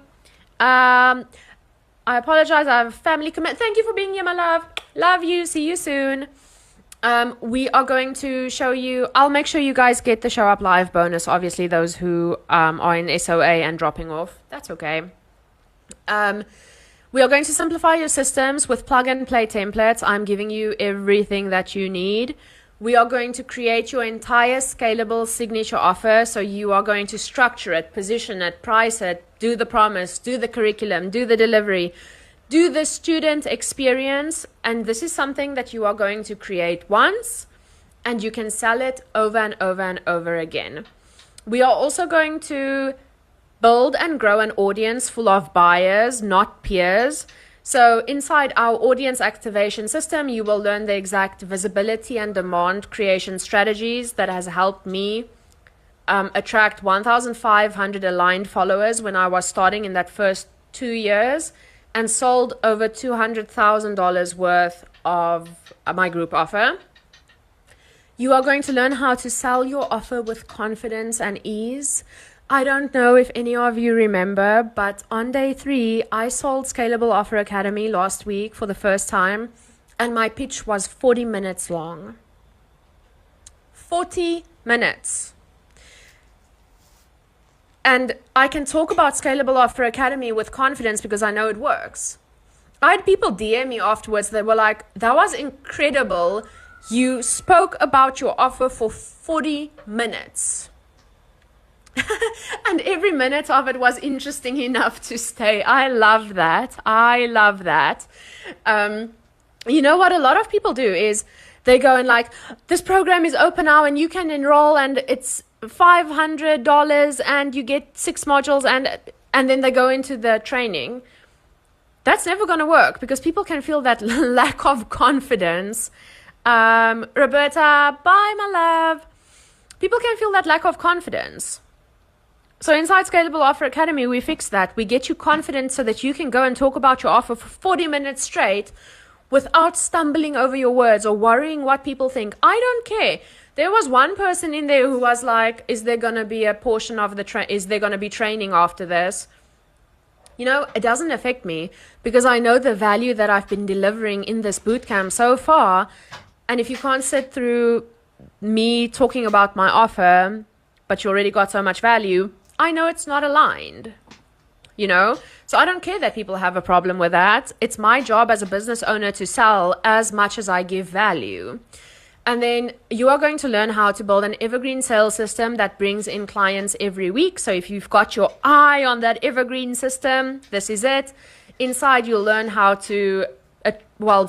I apologize. I have a family commitment. Thank you for being here, my love. Love you. See you soon. We are going to show you, I'll make sure you guys get the Show Up Live bonus. Obviously, those who are in SOA and dropping off. That's okay. We are going to simplify your systems with plug and play templates. I'm giving you everything that you need. We are going to create your entire scalable signature offer. So you are going to structure it, position it, price it, do the promise, do the curriculum, do the delivery, do the student experience. And this is something that you are going to create once and you can sell it over and over and over again. We are also going to build and grow an audience full of buyers, not peers. So inside our audience activation system, you will learn the exact visibility and demand creation strategies that has helped me attract 1,500 aligned followers when I was starting in that first 2 years and sold over $200,000 worth of my group offer. You are going to learn how to sell your offer with confidence and ease. I don't know if any of you remember, but on day 3, I sold Scalable Offer Academy last week for the first time, and my pitch was 40 minutes long. 40 minutes. And I can talk about Scalable Offer Academy with confidence because I know it works. I had people DM me afterwards that were like, that was incredible. You spoke about your offer for 40 minutes. And every minute of it was interesting enough to stay. I love that. I love that. You know what a lot of people do is they go and like, this program is open now and you can enroll and it's $500 and you get 6 modules and then they go into the training. That's never going to work because people can feel that lack of confidence. Roberta, bye, my love. People can feel that lack of confidence. So inside Scalable Offer Academy, we fix that. We get you confident so that you can go and talk about your offer for 40 minutes straight without stumbling over your words or worrying what people think. I don't care. There was one person in there who was like, is there going to be a portion of is there going to be training after this? You know, it doesn't affect me because I know the value that I've been delivering in this bootcamp so far. And if you can't sit through me talking about my offer, but you already got so much value, I know it's not aligned, you know? So I don't care that people have a problem with that. It's my job as a business owner to sell as much as I give value. And then you are going to learn how to build an evergreen sales system that brings in clients every week. So if you've got your eye on that evergreen system, this is it. Inside, you'll learn how to,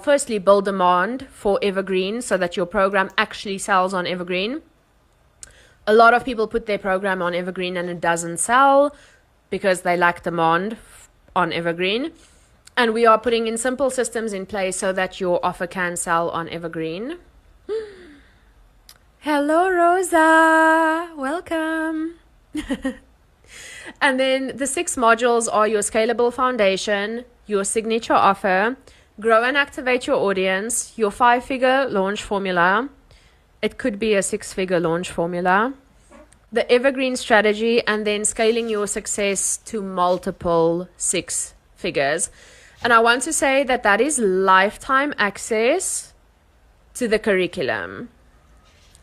firstly, build demand for evergreen so that your program actually sells on evergreen. A lot of people put their program on evergreen and it doesn't sell because they lack demand on evergreen. And we are putting in simple systems in place so that your offer can sell on evergreen. Hello, Rosa. Welcome. And then the 6 modules are your scalable foundation, your signature offer, grow and activate your audience, your 5-figure launch formula. It could be a 6-figure launch formula. the evergreen strategy, and then scaling your success to multiple six figures. And I want to say that that is lifetime access to the curriculum.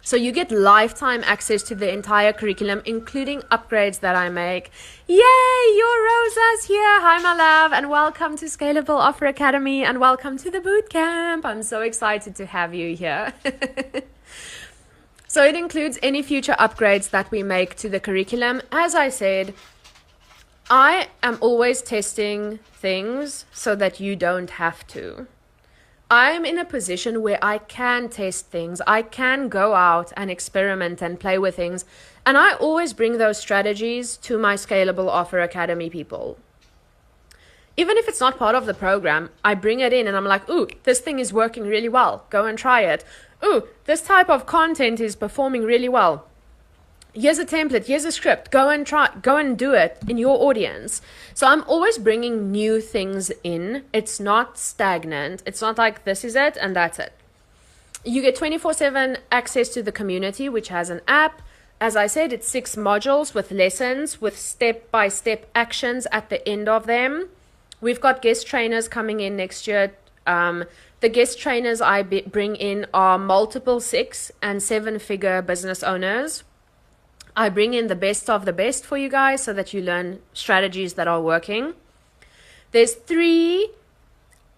So you get lifetime access to the entire curriculum, including upgrades that I make. Yay, your Rosa's here. Hi, my love, and welcome to Scalable Offer Academy, and welcome to the bootcamp. I'm so excited to have you here. So it includes any future upgrades that we make to the curriculum. As I said, I am always testing things so that you don't have to. I'm in a position where I can test things. I can go out and experiment and play with things. And I always bring those strategies to my Scalable Offer Academy people. Even if it's not part of the program, I bring it in and I'm like, ooh, this thing is working really well. Go and try it. Ooh, this type of content is performing really well. Here's a template, here's a script. Go and do it in your audience. So I'm always bringing new things in. It's not stagnant. It's not like this is it and that's it. You get 24/7 access to the community, which has an app. As I said, it's 6 modules with lessons, with step-by-step actions at the end of them. We've got guest trainers coming in next year. The guest trainers I bring in are multiple 6- and 7-figure business owners. I bring in the best of the best for you guys so that you learn strategies that are working. There's 3.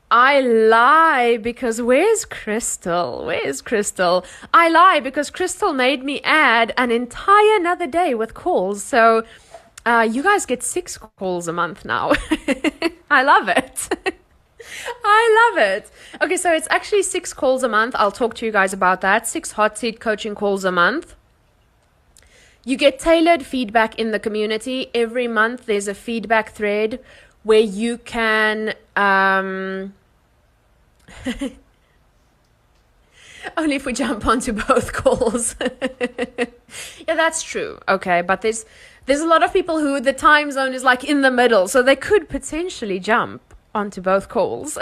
I lie because where's Crystal? Where's Crystal? I lie because Crystal made me add an entire another day with calls. So you guys get 6 calls a month now. I love it. I love it. Okay, so it's actually 6 calls a month. I'll talk to you guys about that. 6 hot seat coaching calls a month. You get tailored feedback in the community. Every month there's a feedback thread where you can only if we jump onto both calls. Yeah, that's true. Okay, but there's a lot of people who the time zone is like in the middle, so they could potentially jump onto both calls.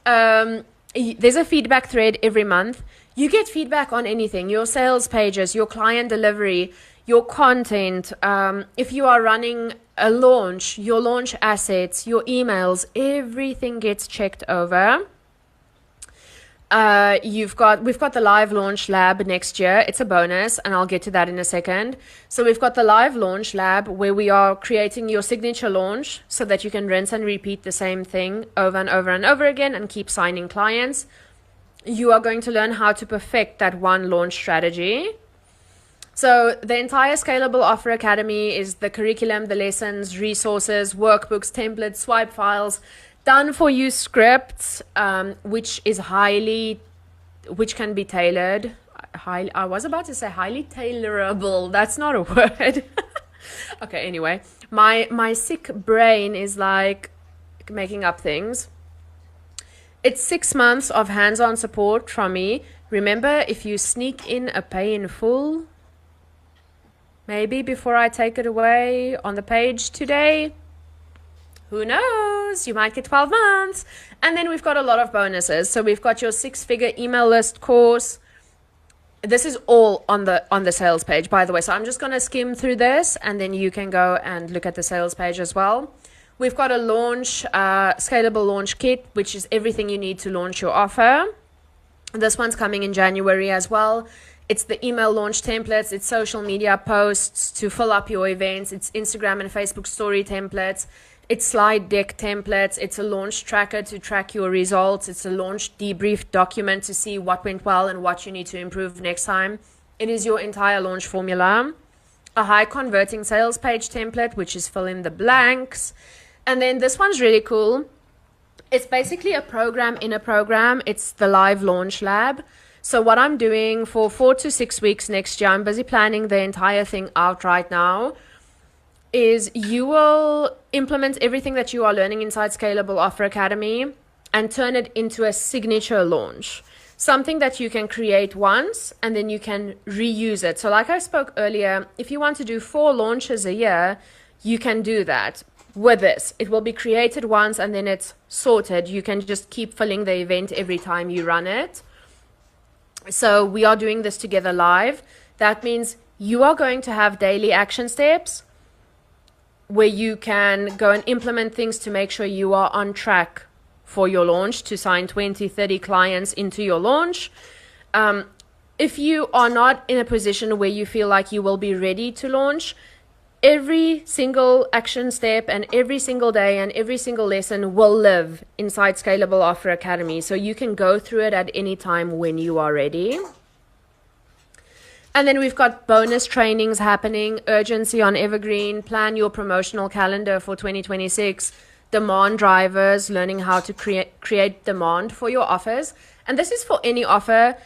There's a feedback thread every month. You get feedback on anything, your sales pages, your client delivery, your content. If you are running a launch, your launch assets, your emails, everything gets checked over. We've got the live launch lab next year. It's a bonus, and I'll get to that in a second. So we've got the live launch lab where we are creating your signature launch so that you can rinse and repeat the same thing over and over and over again and keep signing clients. You are going to learn how to perfect that one launch strategy. So the entire Scalable Offer Academy is the curriculum, the lessons, resources, workbooks, templates, swipe files, done for you scripts, which can be tailored. I was about to say highly tailorable. That's not a word. Okay, anyway, my sick brain is like making up things. It's 6 months of hands-on support from me. Remember, if you sneak in a pay in full, maybe before I take it away on the page today, who knows? You might get 12 months. And then we've got a lot of bonuses. So we've got your 6-figure email list course. This is all on the sales page, by the way. So I'm just going to skim through this, and then you can go and look at the sales page as well. We've got a launch, scalable launch kit, which is everything you need to launch your offer. This one's coming in January as well. It's the email launch templates. It's social media posts to fill up your events. It's Instagram and Facebook story templates. It's slide deck templates. It's a launch tracker to track your results. It's a launch debrief document to see what went well and what you need to improve next time. It is your entire launch formula. A high converting sales page template, which is fill in the blanks. And then this one's really cool. It's basically a program in a program. It's the live launch lab. So what I'm doing for 4 to 6 weeks next year, I'm busy planning the entire thing out right now, is you will implement everything that you are learning inside Scalable Offer Academy and turn it into a signature launch. Something that you can create once and then you can reuse it. So like I spoke earlier, if you want to do 4 launches a year, you can do that. With this, it will be created once and then it's sorted. You can just keep filling the event every time you run it. So we are doing this together live. That means you are going to have daily action steps where you can go and implement things to make sure you are on track for your launch, to sign 20, 30 clients into your launch. If you are not in a position where you feel like you will be ready to launch, every single action step and every single day and every single lesson will live inside Scalable Offer Academy. So you can go through it at any time when you are ready. And then we've got bonus trainings happening, urgency on Evergreen, plan your promotional calendar for 2026, demand drivers, learning how to create demand for your offers. And this is for any offer.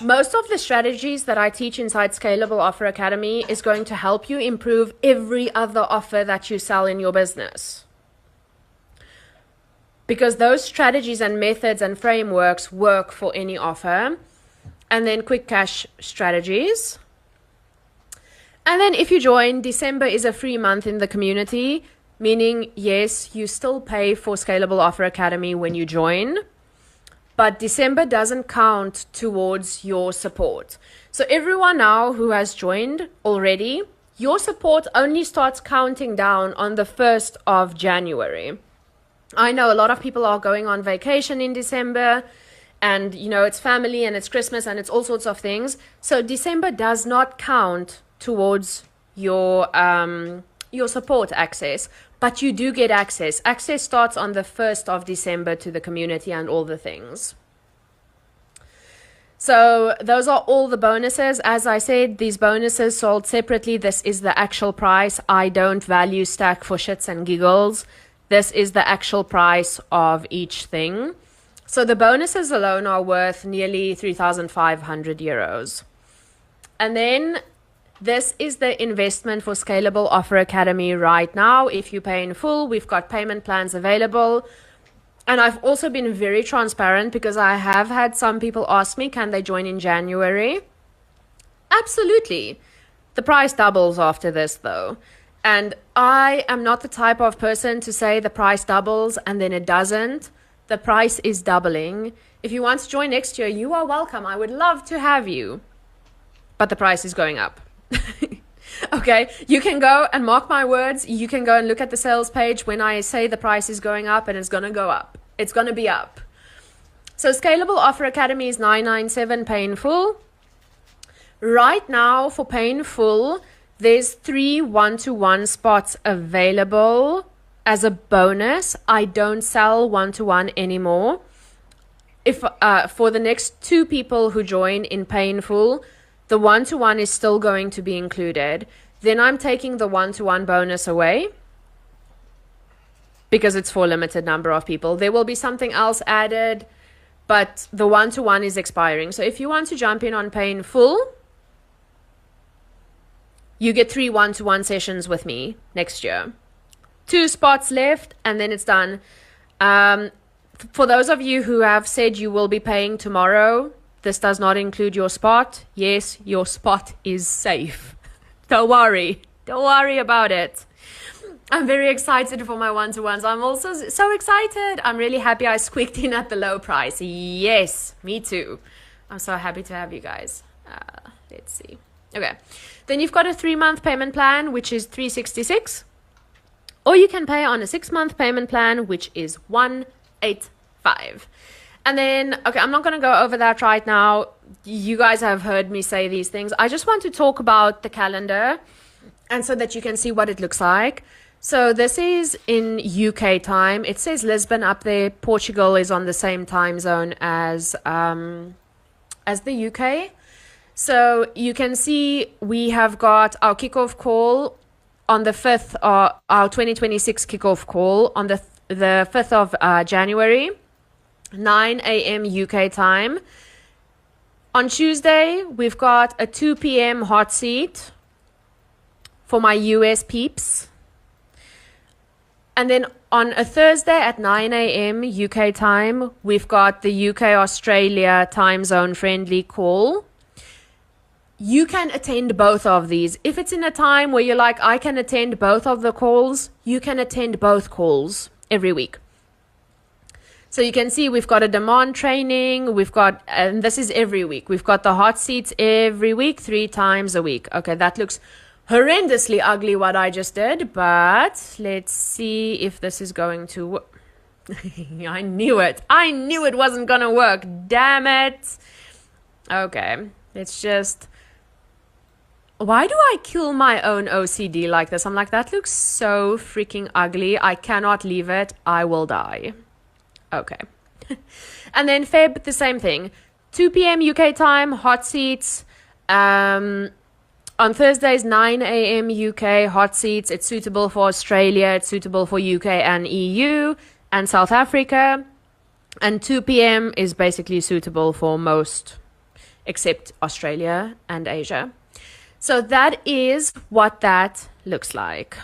Most of the strategies that I teach inside Scalable Offer Academy is going to help you improve every other offer that you sell in your business. Because those strategies and methods and frameworks work for any offer. And then quick cash strategies. And then if you join, December is a free month in the community, meaning, yes, you still pay for Scalable Offer Academy when you join, but December doesn't count towards your support. So everyone now who has joined already, your support only starts counting down on the 1st of January. I know a lot of people are going on vacation in December, and, you know, it's family and it's Christmas and it's all sorts of things. So December does not count towards your support access, but you do get access. Access starts on the 1st of December to the community and all the things. So those are all the bonuses. As I said, these bonuses sold separately. This is the actual price. I don't value stack for shits and giggles. This is the actual price of each thing. So the bonuses alone are worth nearly 3,500 euros. And then this is the investment for Scalable Offer Academy right now. If you pay in full, we've got payment plans available. And I've also been very transparent because I have had some people ask me, can they join in January? Absolutely. The price doubles after this though. And I am not the type of person to say the price doubles and then it doesn't. The price is doubling. If you want to join next year, you are welcome. I would love to have you. But the price is going up. Okay, you can go and mark my words. You can go and look at the sales page when I say the price is going up, and it's going to go up. It's going to be up. So Scalable Offer Academy is 997 pay in full. Right now for pay in full, there's 3 1-to-1 spots available. As a bonus, I don't sell 1-to-1 anymore. If for the next 2 people who join in pay in full, the 1-to-1 is still going to be included. Then I'm taking the 1-to-1 bonus away because it's for a limited number of people. There will be something else added, but the 1-to-1 is expiring. So if you want to jump in on pay in full, you get 3 1-to-1 sessions with me next year. 2 spots left and then it's done. For those of you who have said you will be paying tomorrow, this does not include your spot. Yes, your spot is safe. Don't worry. Don't worry about it. I'm very excited for my 1-to-1s. I'm also so excited. I'm really happy I squeaked in at the low price. Yes, me too. I'm so happy to have you guys. Let's see. Okay. Then you've got a 3-month payment plan, which is 366. Or you can pay on a 6-month payment plan, which is 185. And then, okay, I'm not going to go over that right now. You guys have heard me say these things. I just want to talk about the calendar and so that you can see what it looks like. So this is in UK time. It says Lisbon up there. Portugal is on the same time zone as the UK. So you can see we have got our kickoff call on the 5th, our 2026 kickoff call on the 5th of January, 9 a.m. UK time. On Tuesday, we've got a 2 p.m. hot seat for my US peeps. And then on a Thursday at 9 a.m. UK time, we've got the UK-Australia time zone friendly call. You can attend both of these. If it's in a time where you're like, I can attend both of the calls, you can attend both calls every week. So you can see we've got a demand training. We've got, and this is every week. We've got the hot seats every week, 3 times a week. Okay, that looks horrendously ugly what I just did, but let's see if this is going to work. I knew it. I knew it wasn't going to work. Damn it. Okay, let's just... Why do I kill my own OCD like this? I'm like, that looks so freaking ugly. I cannot leave it. I will die. Okay. And then Feb, the same thing. 2 p.m. UK time, hot seats. On Thursdays, 9 a.m. UK, hot seats. It's suitable for Australia. It's suitable for UK and EU and South Africa. And 2 p.m. is basically suitable for most, except Australia and Asia. So that is what that looks like.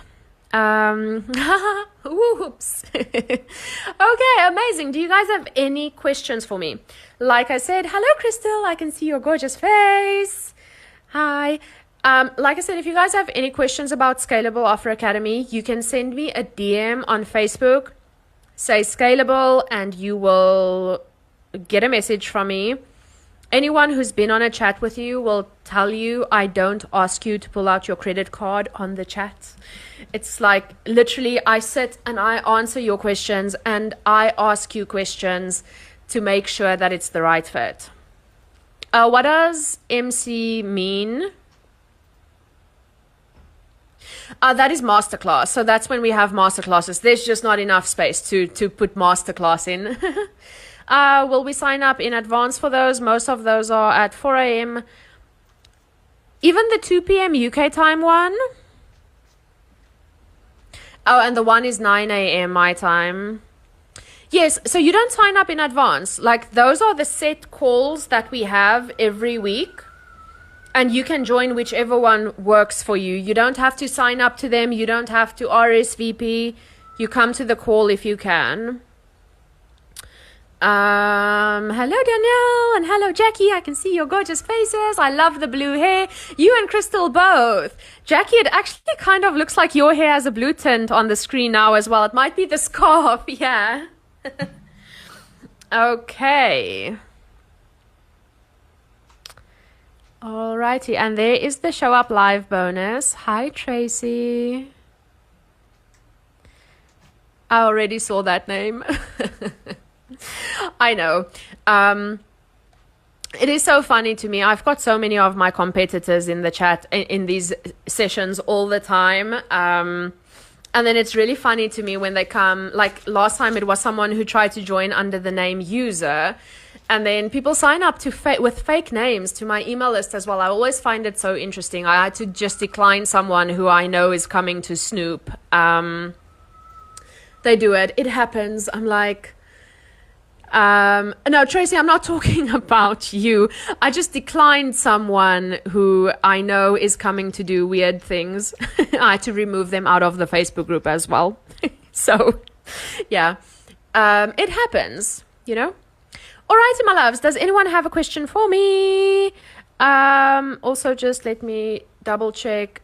Whoops. Okay, amazing. Do you guys have any questions for me? Like I said, hello, Crystal. I can see your gorgeous face. Hi. Like I said, if you guys have any questions about Scalable Offer Academy, you can send me a DM on Facebook. Say Scalable and you will get a message from me. Anyone who's been on a chat with you will tell you I don't ask you to pull out your credit card on the chat. It's like literally I sit and I answer your questions and I ask you questions to make sure that it's the right fit. What does MC mean? That is masterclass. So that's when we have masterclasses. There's just not enough space to put masterclass in. Will we sign up in advance for those? Most of those are at 4 a.m. Even the 2 p.m. UK time one. Oh, and the one is 9 a.m. my time. Yes, so you don't sign up in advance. Like those are the set calls that we have every week. And you can join whichever one works for you. You don't have to sign up to them. You don't have to RSVP. You come to the call if you can. Hello Danielle and hello Jackie. I can see your gorgeous faces. I love the blue hair. You and Crystal both. Jackie, it actually kind of looks like your hair has a blue tint on the screen now as well. It might be the scarf. Yeah. Okay. Alrighty, and there is the show up live bonus. Hi Tracy. I already saw that name. I know. It is so funny to me. I've got so many of my competitors in the chat in these sessions all the time. And then it's really funny to me when they come, like last time it was someone who tried to join under the name user. And then people sign up to with fake names to my email list as well. I always find it so interesting. I had to just decline someone who I know is coming to snoop. They do it. It happens. I'm like... no, Tracy, I'm not talking about you. I just declined someone who I know is coming to do weird things. I had to remove them out of the Facebook group as well. So, yeah, it happens, you know. All right, my loves, does anyone have a question for me? Also, just let me double check.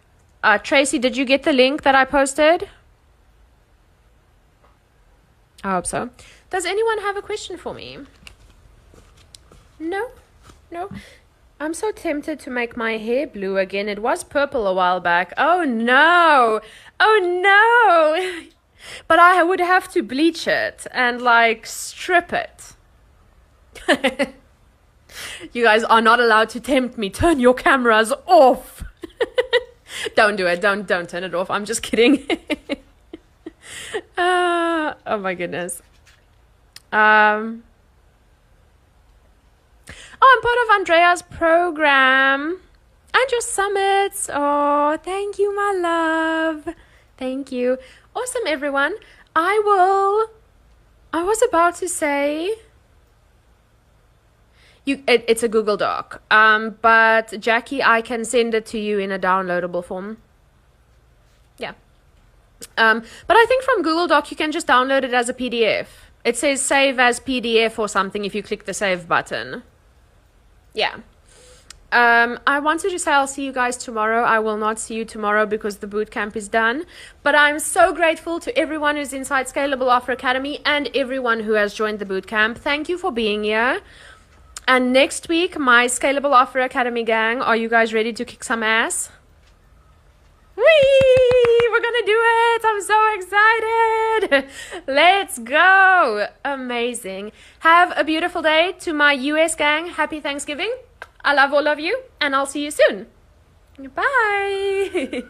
Tracy, did you get the link that I posted? I hope so. Does anyone have a question for me? No? No? I'm so tempted to make my hair blue again. It was purple a while back. Oh, no. Oh, no. But I would have to bleach it and, like, strip it. You guys are not allowed to tempt me. Turn your cameras off. Don't do it. Don't turn it off. I'm just kidding. Oh, my goodness. I'm part of Andrea's program and your summits. Oh, thank you, my love. Thank you. Awesome, everyone. I was about to say, it's a Google Doc. But Jackie, I can send it to you in a downloadable form. Yeah. But I think from Google Doc, you can just download it as a PDF. It says save as PDF or something if you click the save button. Yeah. I wanted to say I'll see you guys tomorrow. I will not see you tomorrow because the boot camp is done. But I'm so grateful to everyone who's inside Scalable Offer Academy and everyone who has joined the boot camp. Thank you for being here. And next week, my Scalable Offer Academy gang, are you guys ready to kick some ass? Whee! We're gonna do it! I'm so excited! Let's go! Amazing. Have a beautiful day. To my US gang, happy Thanksgiving. I love all of you, and I'll see you soon. Bye!